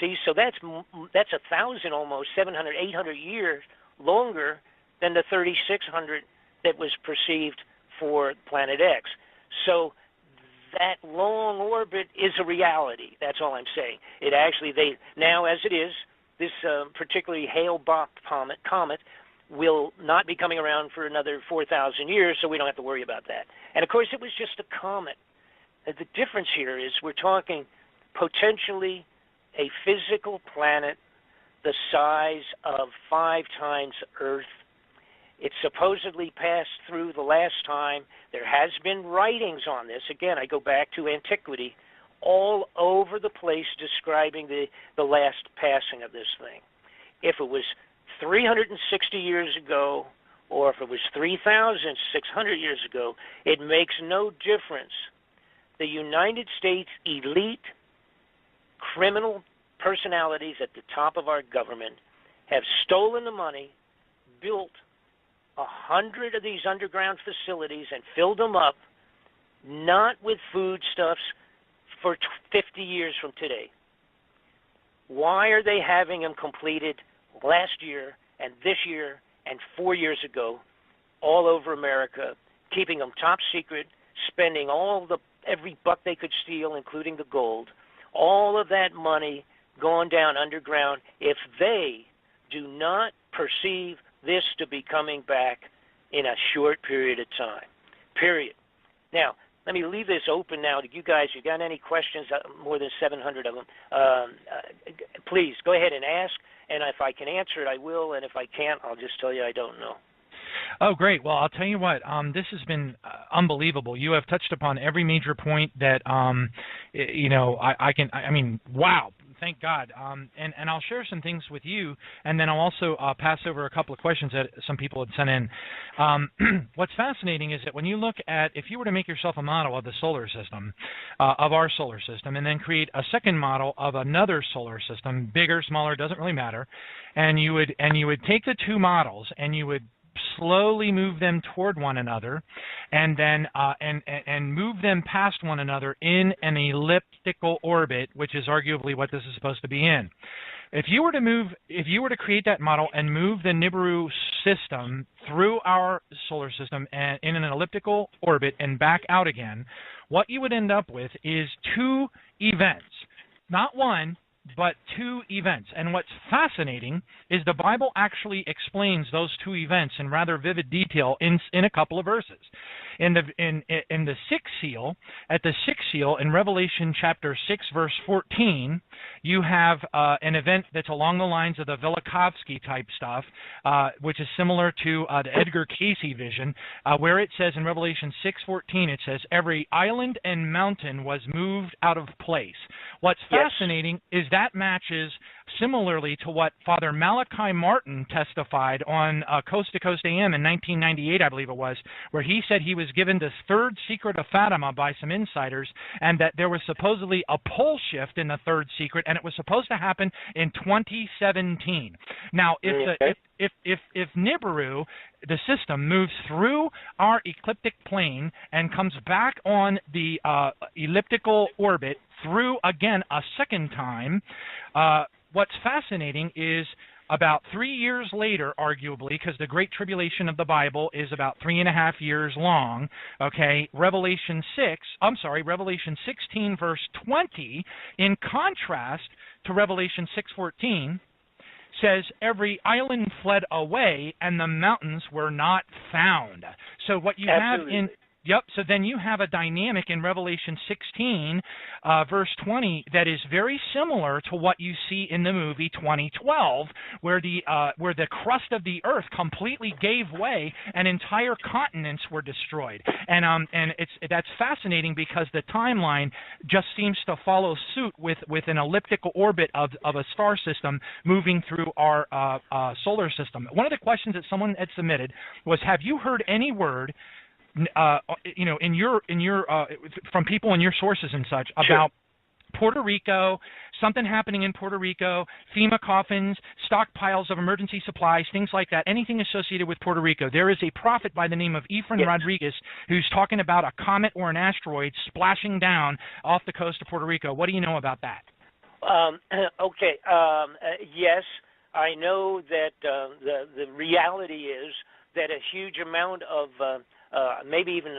See, so that's 1,000 almost, 700, 800 years longer than the 3,600 that was perceived for Planet X. So that long orbit is a reality. That's all I'm saying. It actually, now as it is, this particularly Hale-Bopp comet will not be coming around for another 4,000 years, so we don't have to worry about that. And of course, it was just a comet. The difference here is we're talking potentially a physical planet the size of 5 times Earth. It supposedly passed through the last time. There has been writings on this. Again, I go back to antiquity, all over the place describing the last passing of this thing. If it was 360 years ago, or if it was 3,600 years ago, it makes no difference. The United States elite criminal personalities at the top of our government have stolen the money, built 100 of these underground facilities and filled them up, not with foodstuffs, for 50 years from today. Why are they having them completed last year and this year and 4 years ago all over America, keeping them top secret, spending every buck they could steal, including the gold, all of that money going down underground, if they do not perceive this to be coming back in a short period of time, period. Now, let me leave this open now to you guys. You got any questions, more than 700 of them, please go ahead and ask, and if I can answer it, I will, and if I can't, I'll just tell you I don't know. Oh, great. Well, I'll tell you what, this has been unbelievable. You have touched upon every major point that, I mean, wow. Thank God. And I'll share some things with you, and then I'll also pass over a couple of questions that some people had sent in. What's fascinating is that when you look at, if you were to make yourself a model of the solar system, of our solar system, and then create a second model of another solar system, bigger, smaller, doesn't really matter, and you would take the two models and you would slowly move them toward one another, and then and move them past one another in an elliptical orbit, which is arguably what this is supposed to be in. If you were to create that model and move the Nibiru system through our solar system and in an elliptical orbit and back out again, what you would end up with is 2 events, not one, but 2 events. And what's fascinating is the Bible actually explains those 2 events in rather vivid detail in a couple of verses. In the 6th seal, at the 6th seal in Revelation chapter 6, verse 14, you have an event that's along the lines of the Velikovsky type stuff, which is similar to the Edgar Cayce vision, where it says in Revelation 6:14, it says, every island and mountain was moved out of place. What's fascinating is that matches similarly to what Father Malachi Martin testified on Coast to Coast AM in 1998, I believe it was, where he said he was given the 3rd secret of Fatima by some insiders, and that there was supposedly a pole shift in the 3rd secret, and it was supposed to happen in 2017. Now, if Nibiru, the system, moves through our ecliptic plane and comes back on the elliptical orbit through again a second time, what's fascinating is about 3 years later, arguably, because the Great Tribulation of the Bible is about 3.5 years long, okay, Revelation 16, verse 20, in contrast to Revelation 6:14, says every island fled away and the mountains were not found. So what you have in Yep. So then you have a dynamic in Revelation 16, verse 20, that is very similar to what you see in the movie 2012, where the crust of the earth completely gave way and entire continents were destroyed. And that's fascinating because the timeline just seems to follow suit with an elliptical orbit of a star system moving through our solar system. One of the questions that someone had submitted was, have you heard any word, in your from people in your sources and such, about Puerto Rico, something happening in Puerto Rico, FEMA coffins, stockpiles of emergency supplies, things like that, anything associated with Puerto Rico? There is a prophet by the name of Ephraim Rodriguez who's talking about a comet or an asteroid splashing down off the coast of Puerto Rico. What do you know about that? Okay. Yes, I know that the reality is that a huge amount of maybe even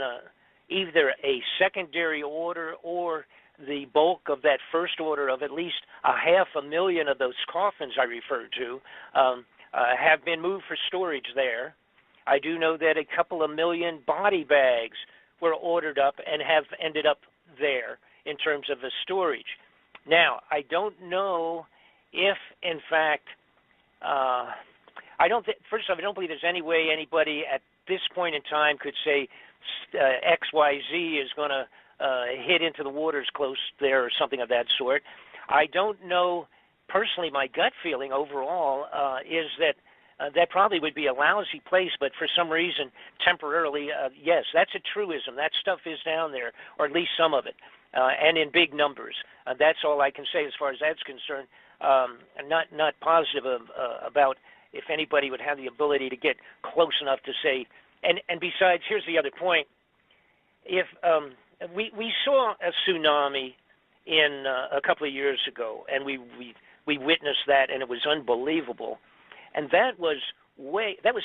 either a secondary order or the bulk of that first order of at least 500,000 of those coffins I referred to have been moved for storage there. I do know that a couple of million body bags were ordered up and have ended up there in terms of the storage. Now, I don't know if, in fact, first off, I don't believe there's any way anybody at this point in time could say XYZ is going to hit into the waters close there or something of that sort. I don't know. Personally, my gut feeling overall is that that probably would be a lousy place, but for some reason, temporarily, yes, that's a truism. That stuff is down there, or at least some of it, and in big numbers. That's all I can say as far as that's concerned. Not positive about if anybody would have the ability to get close enough to say. And besides, here's the other point. If we saw a tsunami in a couple of years ago, and we witnessed that, and it was unbelievable. And that was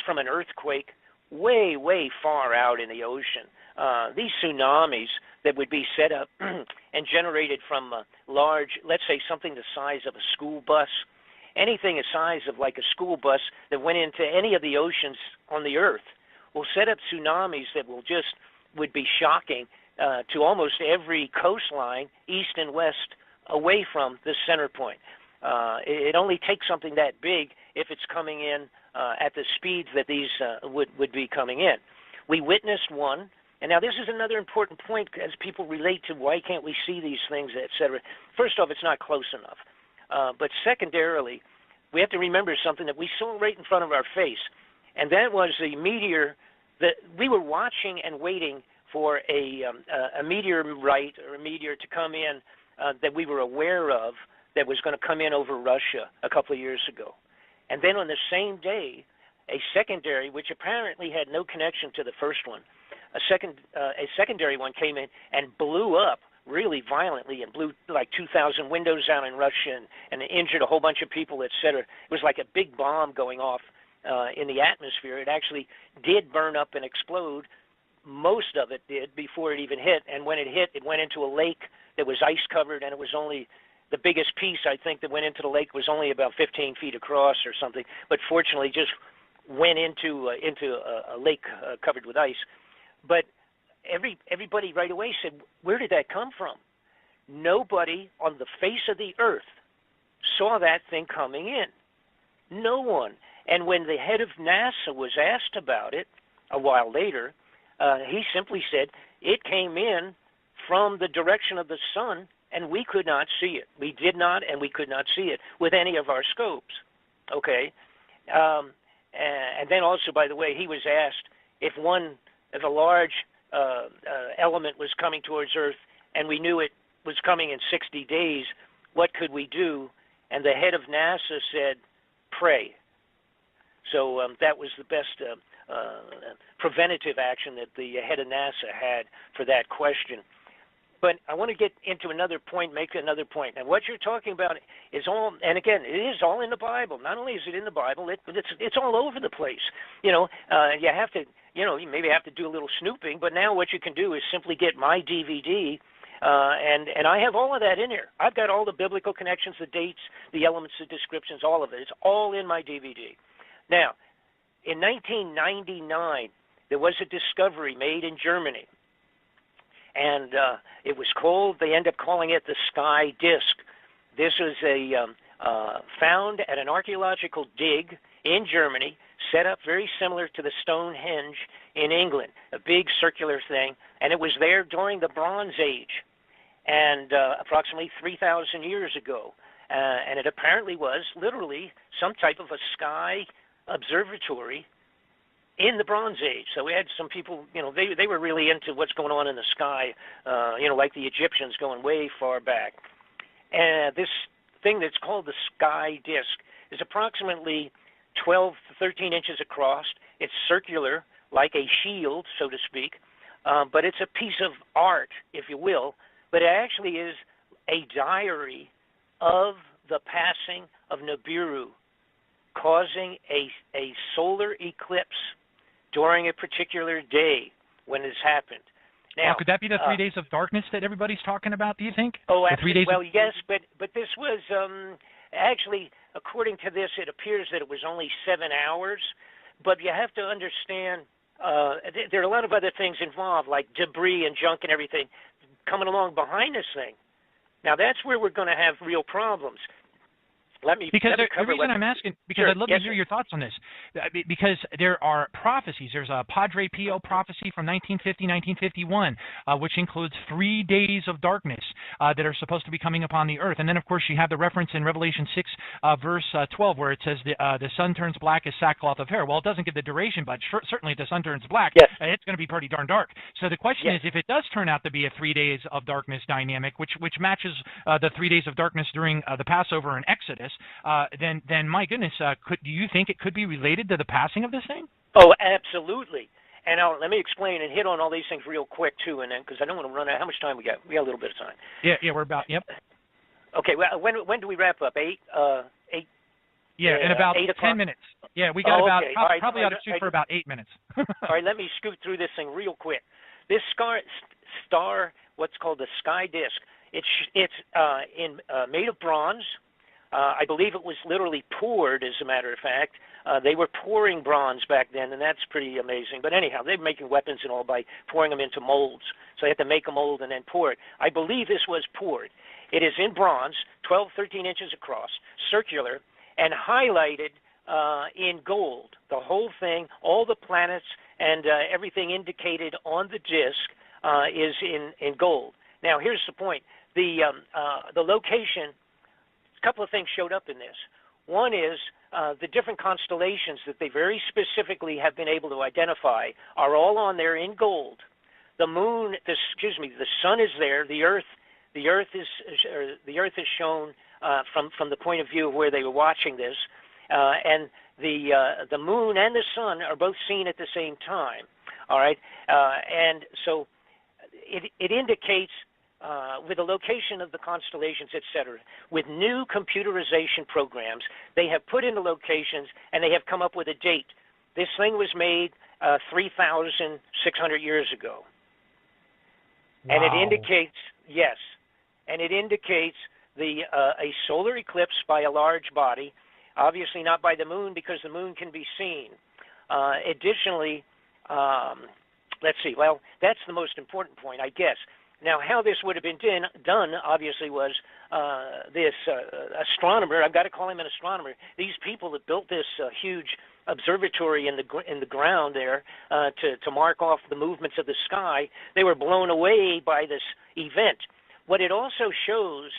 from an earthquake way far out in the ocean. These tsunamis that would be set up and generated from large, let's say something the size of a school bus, anything the size of like a school bus that went into any of the oceans on the earth, will set up tsunamis that would be shocking to almost every coastline, east and west, away from the center point. It only takes something that big if it's coming in at the speeds that these would be coming in. We witnessed one, and now this is another important point as people relate to why can't we see these things, et cetera. First off, it's not close enough. But secondarily, we have to remember something that we saw right in front of our face, and that was the meteor that we were watching and waiting for a meteorite or a meteor to come in that we were aware of that was going to come in over Russia a couple of years ago. And then on the same day, a secondary, which apparently had no connection to the first one, a secondary one came in and blew up really violently and blew like 2,000 windows out in Russia and injured a whole bunch of people, et cetera. It was like a big bomb going off in the atmosphere. It actually did burn up and explode. Most of it did before it even hit. And when it hit, it went into a lake that was ice covered, and it was only the biggest piece, I think, that went into the lake was only about 15 feet across or something, but fortunately just went into a lake covered with ice. But everybody right away said, where did that come from? Nobody on the face of the earth saw that thing coming in. No one. And when the head of NASA was asked about it a while later, he simply said, it came in from the direction of the sun, and we could not see it. We did not, and we could not see it with any of our scopes. Okay? And then also, by the way, he was asked if a large element was coming towards Earth, and we knew it was coming in 60 days, what could we do? And the head of NASA said, pray. So that was the best preventative action that the head of NASA had for that question. But I want to get into another point, make another point. And what you're talking about is all, and again, it is all in the Bible. Not only is it in the Bible, it's all over the place. You have to, you maybe have to do a little snooping, but now what you can do is simply get my DVD, and I have all of that in here. I've got all the biblical connections, the dates, the elements, the descriptions, all of it. It's all in my DVD. Now, in 1999, there was a discovery made in Germany and it was called. They end up calling it the sky disk. This was found at an archaeological dig in Germany, set up very similar to the Stonehenge in England, a big circular thing, and it was there during the Bronze Age, and approximately 3,000 years ago. And it apparently was literally some type of a sky observatory in the Bronze Age. So we had some people, they were really into what's going on in the sky, like the Egyptians going way far back. And this thing that's called the sky disk is approximately 12 to 13 inches across. It's circular, like a shield, so to speak, but it's a piece of art, if you will. But it actually is a diary of the passing of Nibiru, causing a solar eclipse during a particular day when this happened. Now, could that be the 3 days of darkness that everybody's talking about, do you think? Oh, the 3 days well, yes, but this was actually, according to this, it appears that it was only 7 hours. But you have to understand, there are a lot of other things involved, like debris and junk and everything coming along behind this thing. Now, that's where we're going to have real problems. Because the reason I'm asking, because Sure. I'd love to hear your thoughts on this, because there are prophecies. There's a Padre Pio prophecy from 1950, 1951, which includes 3 days of darkness that are supposed to be coming upon the earth. And then, of course, you have the reference in Revelation 6, verse 12, where it says the sun turns black as sackcloth of hair. Well, it doesn't give the duration, but certainly if the sun turns black, yes. It's going to be pretty darn dark. So the question is, if it does turn out to be a 3 days of darkness dynamic, which matches the 3 days of darkness during the Passover and Exodus, then my goodness, do you think it could be related to the passing of this thing? Oh, absolutely. And let me explain and hit on all these things real quick too, and then because I don't want to run out. How much time we got? We got a little bit of time. Yeah, we're about. Yep. Okay. Well, when do we wrap up? 8. Yeah, in about 10 minutes. Yeah, we got about okay. probably ought to shoot for about 8 minutes. All right, let me scoot through this thing real quick. This star, what's called the sky disk. It's made of bronze. I believe it was literally poured, as a matter of fact. They were pouring bronze back then, and that's pretty amazing. But anyhow, they're making weapons and all by pouring them into molds. So they had to make a mold and then pour it. I believe this was poured. It is in bronze, 12, 13 inches across, circular, and highlighted in gold. The whole thing, all the planets and everything indicated on the disk is in gold. Now, here's the point. The location, a couple of things showed up in this. One is the different constellations that they very specifically have been able to identify are all on there in gold. The moon, the sun is there. The Earth is shown from the point of view of where they were watching this, and the moon and the sun are both seen at the same time. All right, and so it indicates. With the location of the constellations, etc., with new computerization programs, they have put in the locations and they have come up with a date. This thing was made 3,600 years ago. Wow. And it indicates, a solar eclipse by a large body, obviously not by the moon because the moon can be seen. Additionally, let's see, well, that's the most important point, I guess. Now, how this would have been done, obviously, was this astronomer. I've got to call him an astronomer. These people that built this huge observatory in the ground there to mark off the movements of the sky, they were blown away by this event. What it also shows,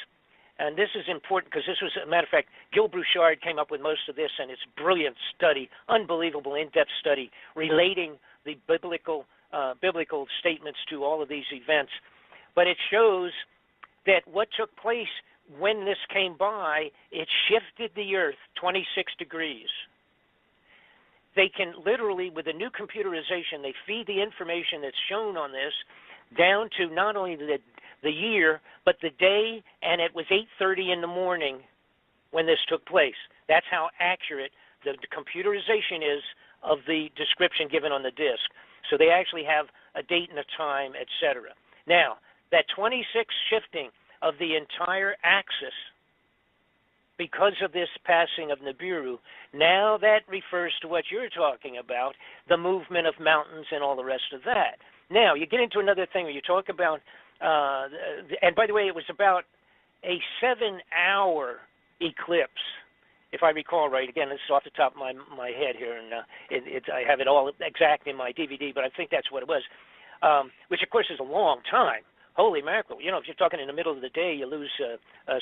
and this is important because this was, a matter of fact, Gil Bouchard came up with most of this, and it's brilliant study, unbelievable in-depth study relating the biblical statements to all of these events. But it shows that what took place when this came by, it shifted the Earth 26 degrees. They can literally, with the new computerization, they feed the information that's shown on this down to not only the year, but the day, and it was 8:30 in the morning when this took place. That's how accurate the computerization is of the description given on the disk. So they actually have a date and a time, etc. Now, that 26 shifting of the entire axis because of this passing of Nibiru, now that refers to what you're talking about, the movement of mountains and all the rest of that. Now, you get into another thing where you talk about, and by the way, it was about a 7-hour eclipse, if I recall right. Again, this is off the top of my head here, and I have it all exact in my DVD, but I think that's what it was, which, of course, is a long time. Holy mackerel! You know, if you're talking in the middle of the day, you lose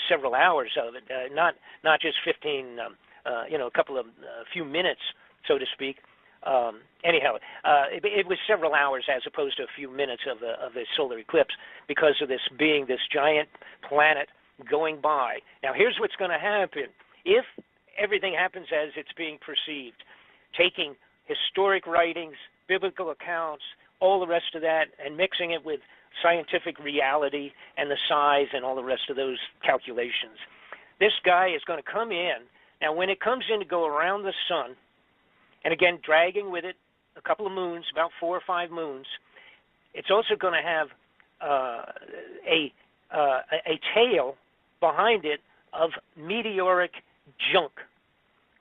several hours of it, not just 15, a few minutes, so to speak. Anyhow, it was several hours as opposed to a few minutes of a solar eclipse because of this being this giant planet going by. Now, here's what's going to happen. If everything happens as it's being perceived, taking historic writings, biblical accounts, all the rest of that, and mixing it with scientific reality and the size and all the rest of those calculations, this guy is going to come in. Now, when it comes in to go around the sun, and again, dragging with it a couple of moons, about 4 or 5 moons, it's also going to have a tail behind it of meteoric junk,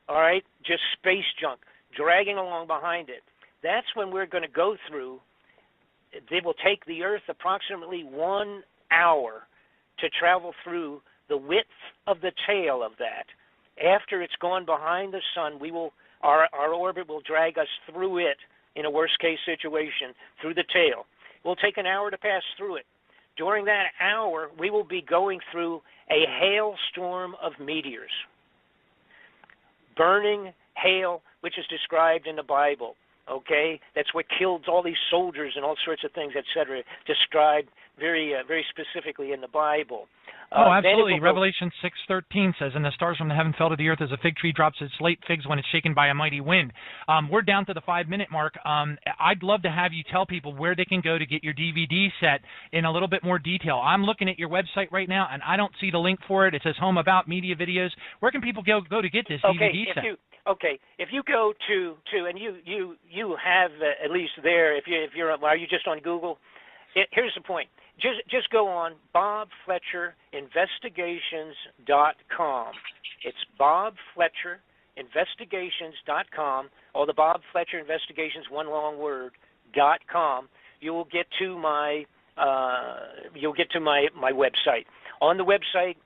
all right, just space junk, dragging along behind it. That's when we're going to go through. It will take the Earth approximately 1 hour to travel through the width of the tail of that. After it's gone behind the sun, our orbit will drag us through it in a worst-case situation, through the tail. It will take an hour to pass through it. During that hour, we will be going through a hailstorm of meteors. Burning hail, which is described in the Bible, okay? That's what killed all these soldiers and all sorts of things, etc., described very specifically in the Bible. Absolutely. Revelation 6:13 says, "And the stars from the heaven fell to the earth as a fig tree drops its late figs when it's shaken by a mighty wind." We're down to the 5-minute mark. I'd love to have you tell people where they can go to get your DVD set in a little bit more detail. I'm looking at your website right now, and I don't see the link for it. It says Home About Media Videos. Where can people go to get this DVD set? If you go to and you have at least there, if you're are you just on Google? Here's the point. Just go on BobFletcherInvestigations.com. It's BobFletcherInvestigations.com, or the Bob Fletcher Investigations, one long word, .com. You will get to my my website. On the website,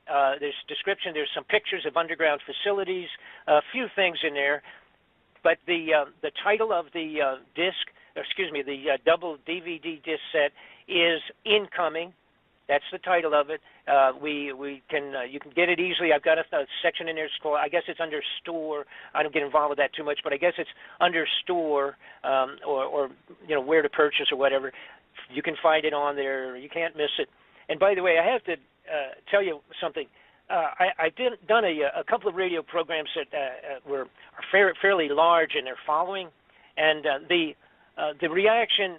there's description. There's some pictures of underground facilities, a few things in there. But the title of the the double DVD disc set is Incoming. That's the title of it. You can get it easily. I've got a section in there. I guess it's under store. I don't get involved with that too much, but I guess it's under store or where to purchase or whatever. You can find it on there. You can't miss it. And by the way, I have to tell you something. I've done a couple of radio programs that are fairly large in their following, and the reaction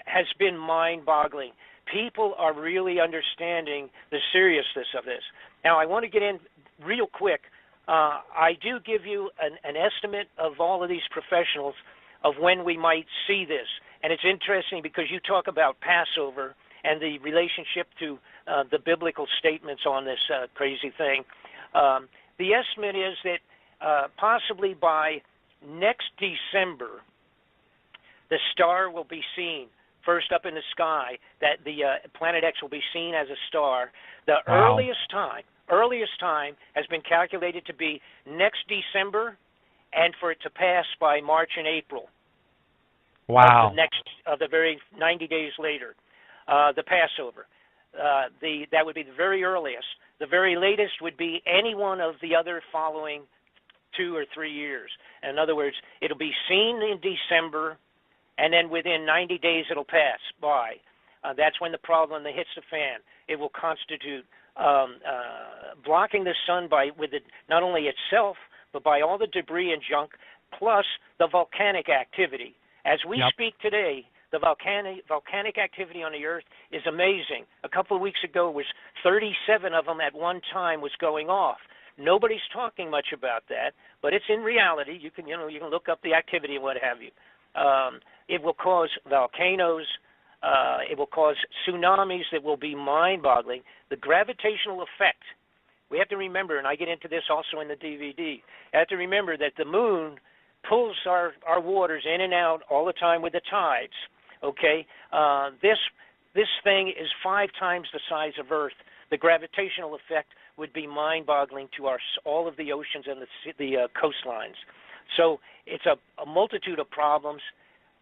has been mind-boggling. People are really understanding the seriousness of this. Now, I want to get in real quick. I do give you an estimate of all of these professionals of when we might see this. And it's interesting because you talk about Passover and the relationship to the biblical statements on this crazy thing. The estimate is that possibly by next December, the star will be seen first up in the sky, that the Planet X will be seen as a star. The earliest time has been calculated to be next December, and for it to pass by March and April. Wow. Of the very 90 days later, the Passover. That would be the very earliest. The very latest would be any one of the other following 2 or 3 years. In other words, it'll be seen in December, and then within 90 days it'll pass by. That's when the problem hits the fan. It will constitute blocking the sun with it, not only itself, but by all the debris and junk, plus the volcanic activity. As we speak today, the volcanic activity on the Earth is amazing. A couple of weeks ago, it was 37 of them at one time was going off. Nobody's talking much about that, but it's in reality. You can look up the activity and what have you. It will cause volcanoes. It will cause tsunamis that will be mind-boggling. The gravitational effect. We have to remember, and I get into this also in the DVD. You have to remember that the moon pulls our waters in and out all the time with the tides. Okay, this thing is 5 times the size of Earth. The gravitational effect would be mind-boggling to all of the oceans and the coastlines. So it's a multitude of problems.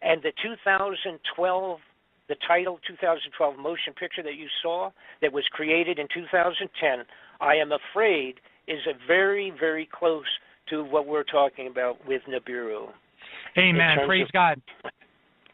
And the 2012, the title 2012 motion picture that you saw that was created in 2010, I am afraid is very, very close to what we're talking about with Nibiru. Amen. Praise God.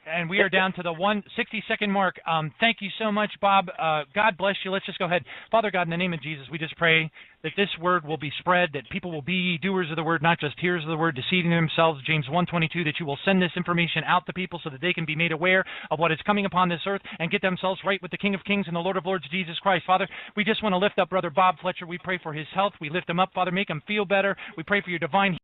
And we are down to the 60-second mark. Thank you so much, Bob. God bless you. Let's just go ahead. Father God, in the name of Jesus, we just pray that this word will be spread, that people will be doers of the word, not just hearers of the word, deceiving themselves. James 1:22, that you will send this information out to people so that they can be made aware of what is coming upon this earth and get themselves right with the King of Kings and the Lord of Lords, Jesus Christ. Father, we just want to lift up Brother Bob Fletcher. We pray for his health. We lift him up, Father. Make him feel better. We pray for your divine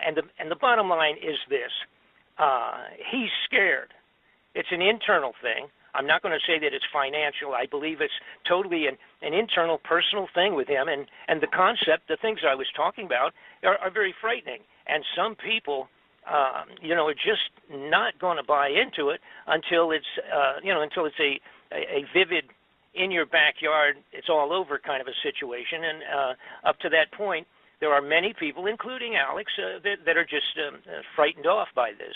and the bottom line is this: he's scared. It's an internal thing. I'm not going to say that it's financial. I believe it's totally an internal, personal thing with him. And the concept, the things I was talking about, are very frightening. And some people, are just not going to buy into it until it's, until it's a vivid, in your backyard, it's all over kind of a situation. And up to that point, there are many people, including Alex, that are just frightened off by this.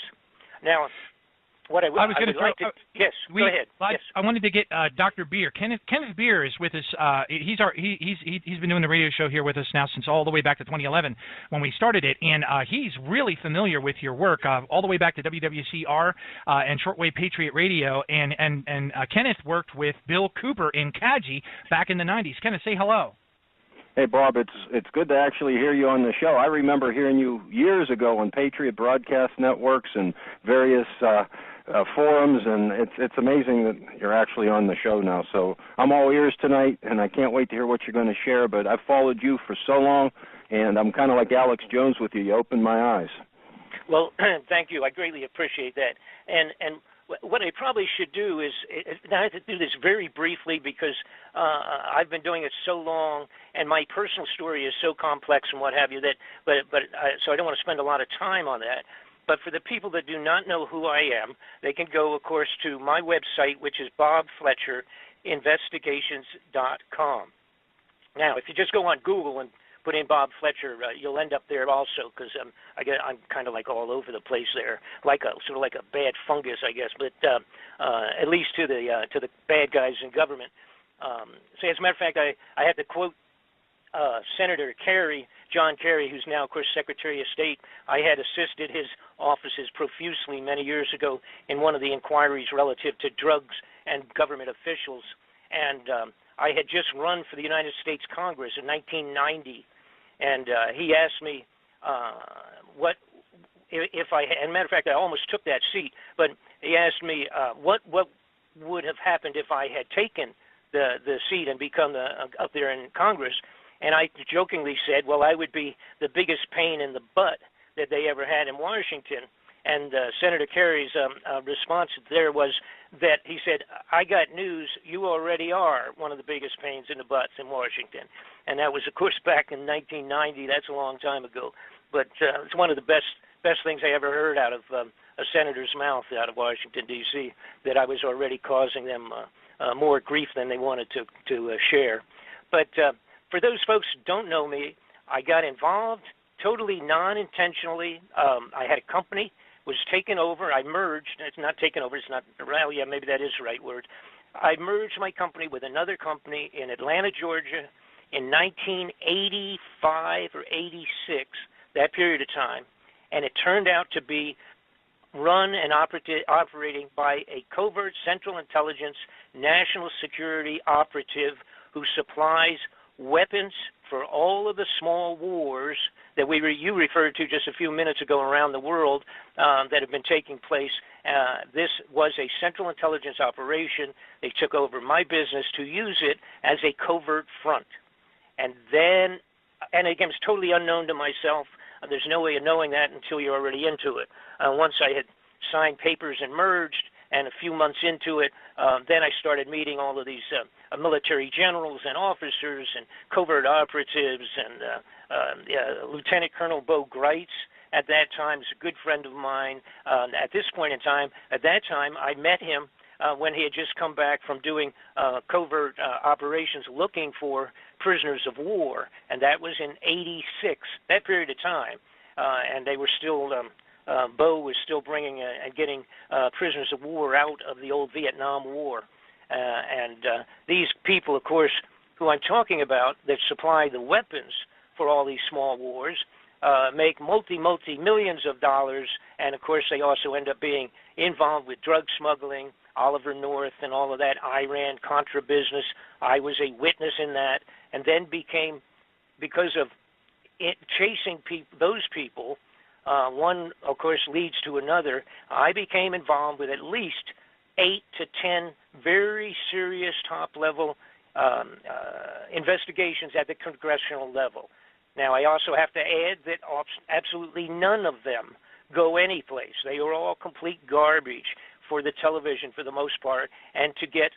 Now, what I would like to... Yes, go ahead. Yes. I wanted to get Dr. Beer. Kenneth Beer is with us. He's been doing the radio show here with us now since all the way back to 2011 when we started it, and he's really familiar with your work all the way back to WWCR and Shortwave Patriot Radio. And Kenneth worked with Bill Cooper in Kaji back in the 90s. Kenneth, say hello. Hey, Bob, it's good to actually hear you on the show. I remember hearing you years ago on Patriot Broadcast Networks and various forums, and it's amazing that you're actually on the show now. So I'm all ears tonight, and I can't wait to hear what you're going to share. But I've followed you for so long, and I'm kind of like Alex Jones with you. You opened my eyes. Well, thank you. I greatly appreciate that. And what I probably should do is, I have to do this very briefly because I've been doing it so long, and my personal story is so complex and what have you so I don't want to spend a lot of time on that. But for the people that do not know who I am, they can go, of course, to my website, which is bobfletcherinvestigations.com. Now, if you just go on Google and put in Bob Fletcher, you'll end up there also, because I'm kind of like all over the place there, sort of like a bad fungus, I guess. But at least to the bad guys in government. So as a matter of fact, I had to quote Senator John Kerry, who's now, of course, Secretary of State. I had assisted his offices profusely many years ago in one of the inquiries relative to drugs and government officials, and I had just run for the United States Congress in 1990. And he asked me what if I had, and matter of fact, I almost took that seat, but he asked me what would have happened if I had taken the seat and become up there in Congress. And I jokingly said, well, I would be the biggest pain in the butt that they ever had in Washington. And Senator Kerry's response there was that he said, I got news, you already are one of the biggest pains in the butts in Washington. And that was, of course, back in 1990. That's a long time ago. But it's one of the best things I ever heard out of a senator's mouth out of Washington, D.C., that I was already causing them more grief than they wanted to share. But for those folks who don't know me, I got involved totally non-intentionally. I had a company, was taken over. I merged. It's not taken over. It's not, well, yeah, maybe that is the right word. I merged my company with another company in Atlanta, Georgia in 1985 or 86, that period of time. And it turned out to be run and operating by a covert Central Intelligence national security operative who supplies weapons for all of the small wars that you referred to just a few minutes ago around the world that have been taking place. This was a Central Intelligence operation. They took over my business to use it as a covert front. And then, and again, it's totally unknown to myself. There's no way of knowing that until you're already into it. Once I had signed papers and merged, and a few months into it, then I started meeting all of these military generals and officers and covert operatives, and Lieutenant Colonel Bo Greitz at that time is a good friend of mine. At this point in time, at that time, I met him when he had just come back from doing covert operations looking for prisoners of war, and that was in '86, that period of time. And they were still, Bo was still bringing and getting prisoners of war out of the old Vietnam War. And these people, of course, who I'm talking about, that supply the weapons for all these small wars, make multi-millions of dollars, and of course they also end up being involved with drug smuggling, Oliver North and all of that Iran-Contra business. I was a witness in that, and then became, because of chasing those people, one, of course, leads to another. I became involved with at least 8 to 10 very serious top-level investigations at the congressional level. Now, I also have to add that absolutely none of them go anyplace. They are all complete garbage for the television for the most part, and to get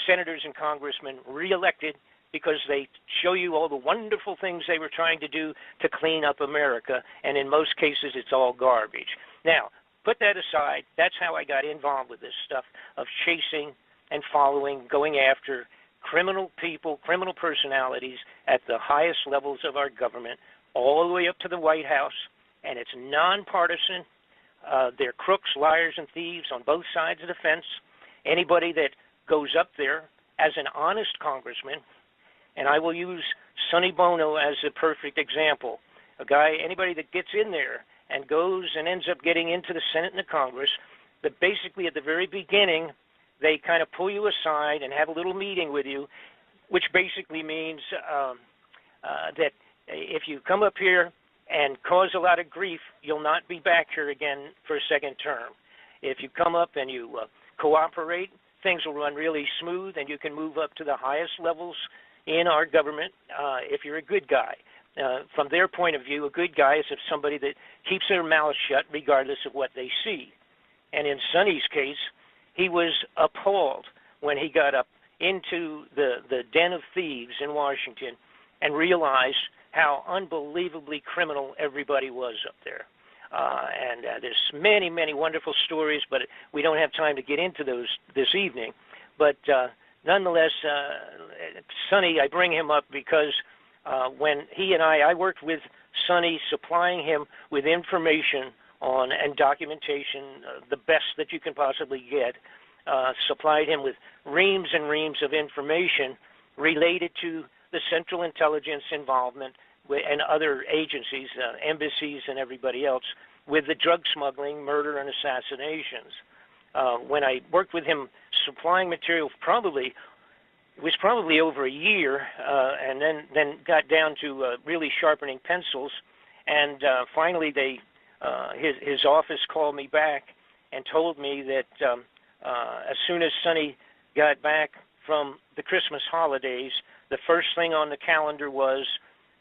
senators and congressmen reelected because they show you all the wonderful things they were trying to do to clean up America, and in most cases it's all garbage. Now, put that aside. That's how I got involved with this stuff of chasing and following, going after criminal people, criminal personalities at the highest levels of our government, all the way up to the White House, and it's nonpartisan. They're crooks, liars, and thieves on both sides of the fence. Anybody that goes up there as an honest congressman, and I will use Sonny Bono as a perfect example, anybody that gets in there and goes and ends up getting into the Senate and the Congress, that basically at the very beginning, they kind of pull you aside and have a little meeting with you, which basically means that if you come up here and cause a lot of grief, you'll not be back here again for a second term. If you come up and you cooperate, things will run really smooth, and you can move up to the highest levels in our government if you're a good guy. From their point of view, a good guy is somebody that keeps their mouth shut regardless of what they see. And in Sonny's case, he was appalled when he got up into the den of thieves in Washington and realized how unbelievably criminal everybody was up there. And there's many, many wonderful stories, but we don't have time to get into those this evening. But nonetheless, Sonny, I bring him up because when he and I worked with Sonny, supplying him with information on and documentation, the best that you can possibly get, supplied him with reams and reams of information related to the Central Intelligence involvement and other agencies, embassies and everybody else, with the drug smuggling, murder, and assassinations. When I worked with him supplying material, it was probably over a year, and then got down to really sharpening pencils, and finally his office called me back and told me that as soon as Sonny got back from the Christmas holidays, the first thing on the calendar was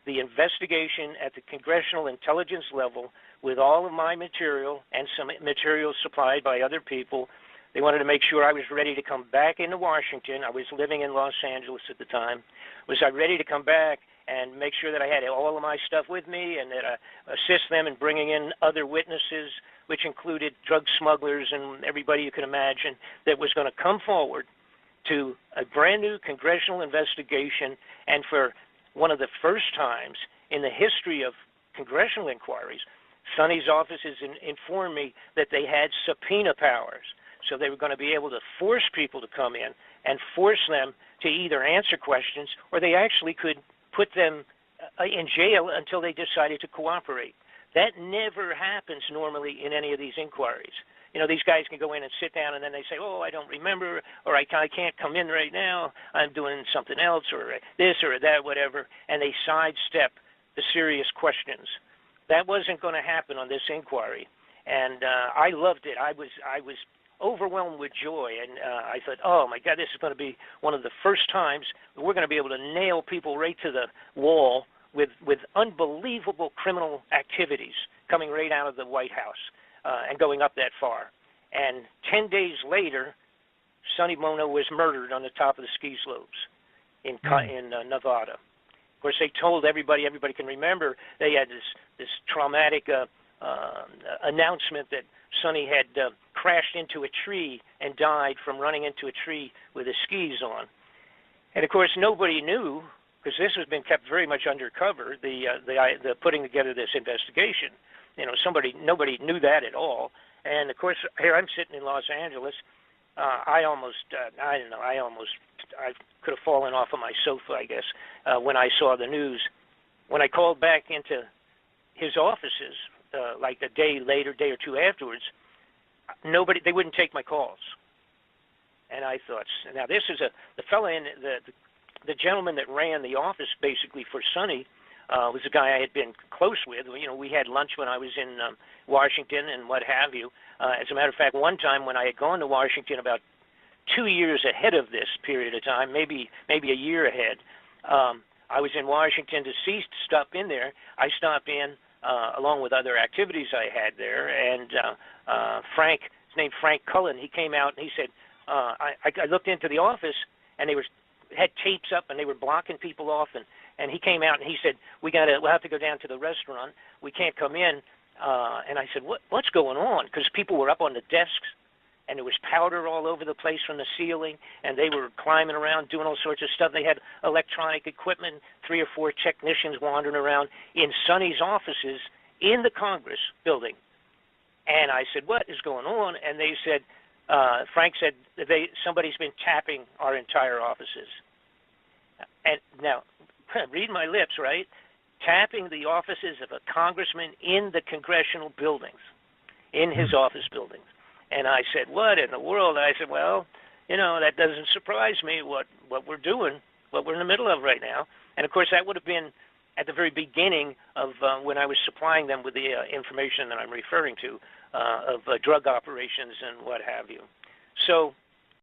the investigation at the Congressional Intelligence level with all of my material and some material supplied by other people. They wanted to make sure I was ready to come back into Washington. I was living in Los Angeles at the time. Was I ready to come back and make sure that I had all of my stuff with me, and that I assist them in bringing in other witnesses, which included drug smugglers and everybody you can imagine that was going to come forward to a brand new congressional investigation. And for one of the first times in the history of congressional inquiries, Sonny's offices informed me that they had subpoena powers. So they were going to be able to force people to come in and force them to either answer questions, or they actually could put them in jail until they decided to cooperate. That never happens normally in any of these inquiries. You know, these guys can go in and sit down, and then they say, oh, I don't remember, or I can't come in right now, I'm doing something else, or this or that, whatever, and they sidestep the serious questions. That wasn't going to happen on this inquiry, and I loved it. I was overwhelmed with joy, and I thought, oh my God, this is going to be one of the first times we're going to be able to nail people right to the wall with unbelievable criminal activities coming right out of the White House and going up that far. And 10 days later, Sonny Bono was murdered on the top of the ski slopes in Nevada. Of course, they told everybody. Everybody can remember they had this traumatic announcement that Sonny had crashed into a tree and died from running into a tree with his skis on. And of course, nobody knew, because this has been kept very much undercover, the putting together this investigation. Nobody knew that at all. And of course, here I'm sitting in Los Angeles. I could have fallen off of my sofa, I guess, when I saw the news. When I called back into his offices, like a day or two afterwards, they wouldn't take my calls. And I thought, now this is the fellow the gentleman that ran the office basically for Sonny was a guy I had been close with. We had lunch when I was in Washington and what have you. As a matter of fact, one time when I had gone to Washington about 2 years ahead of this period of time, maybe a year ahead, I was in Washington to stop in there. I stopped in along with other activities I had there, and his name Frank Cullen, he came out and he said, I looked into the office and they had tapes up and they were blocking people off, and he came out and he said, we'll have to go down to the restaurant. We can't come in. And I said, what's going on? Because people were up on the desks and there was powder all over the place from the ceiling, and they were climbing around doing all sorts of stuff. They had electronic equipment, 3 or 4 technicians wandering around in Sonny's offices in the Congress building. And I said, what is going on? And they said, Frank said, somebody's been tapping our entire offices. And now, read my lips, right? Tapping the offices of a congressman in the congressional buildings, in his office buildings. And I said, what in the world? I said, well, that doesn't surprise me, what we're doing, what we're in the middle of right now. And, of course, that would have been at the very beginning of when I was supplying them with the information that I'm referring to of drug operations and what have you. So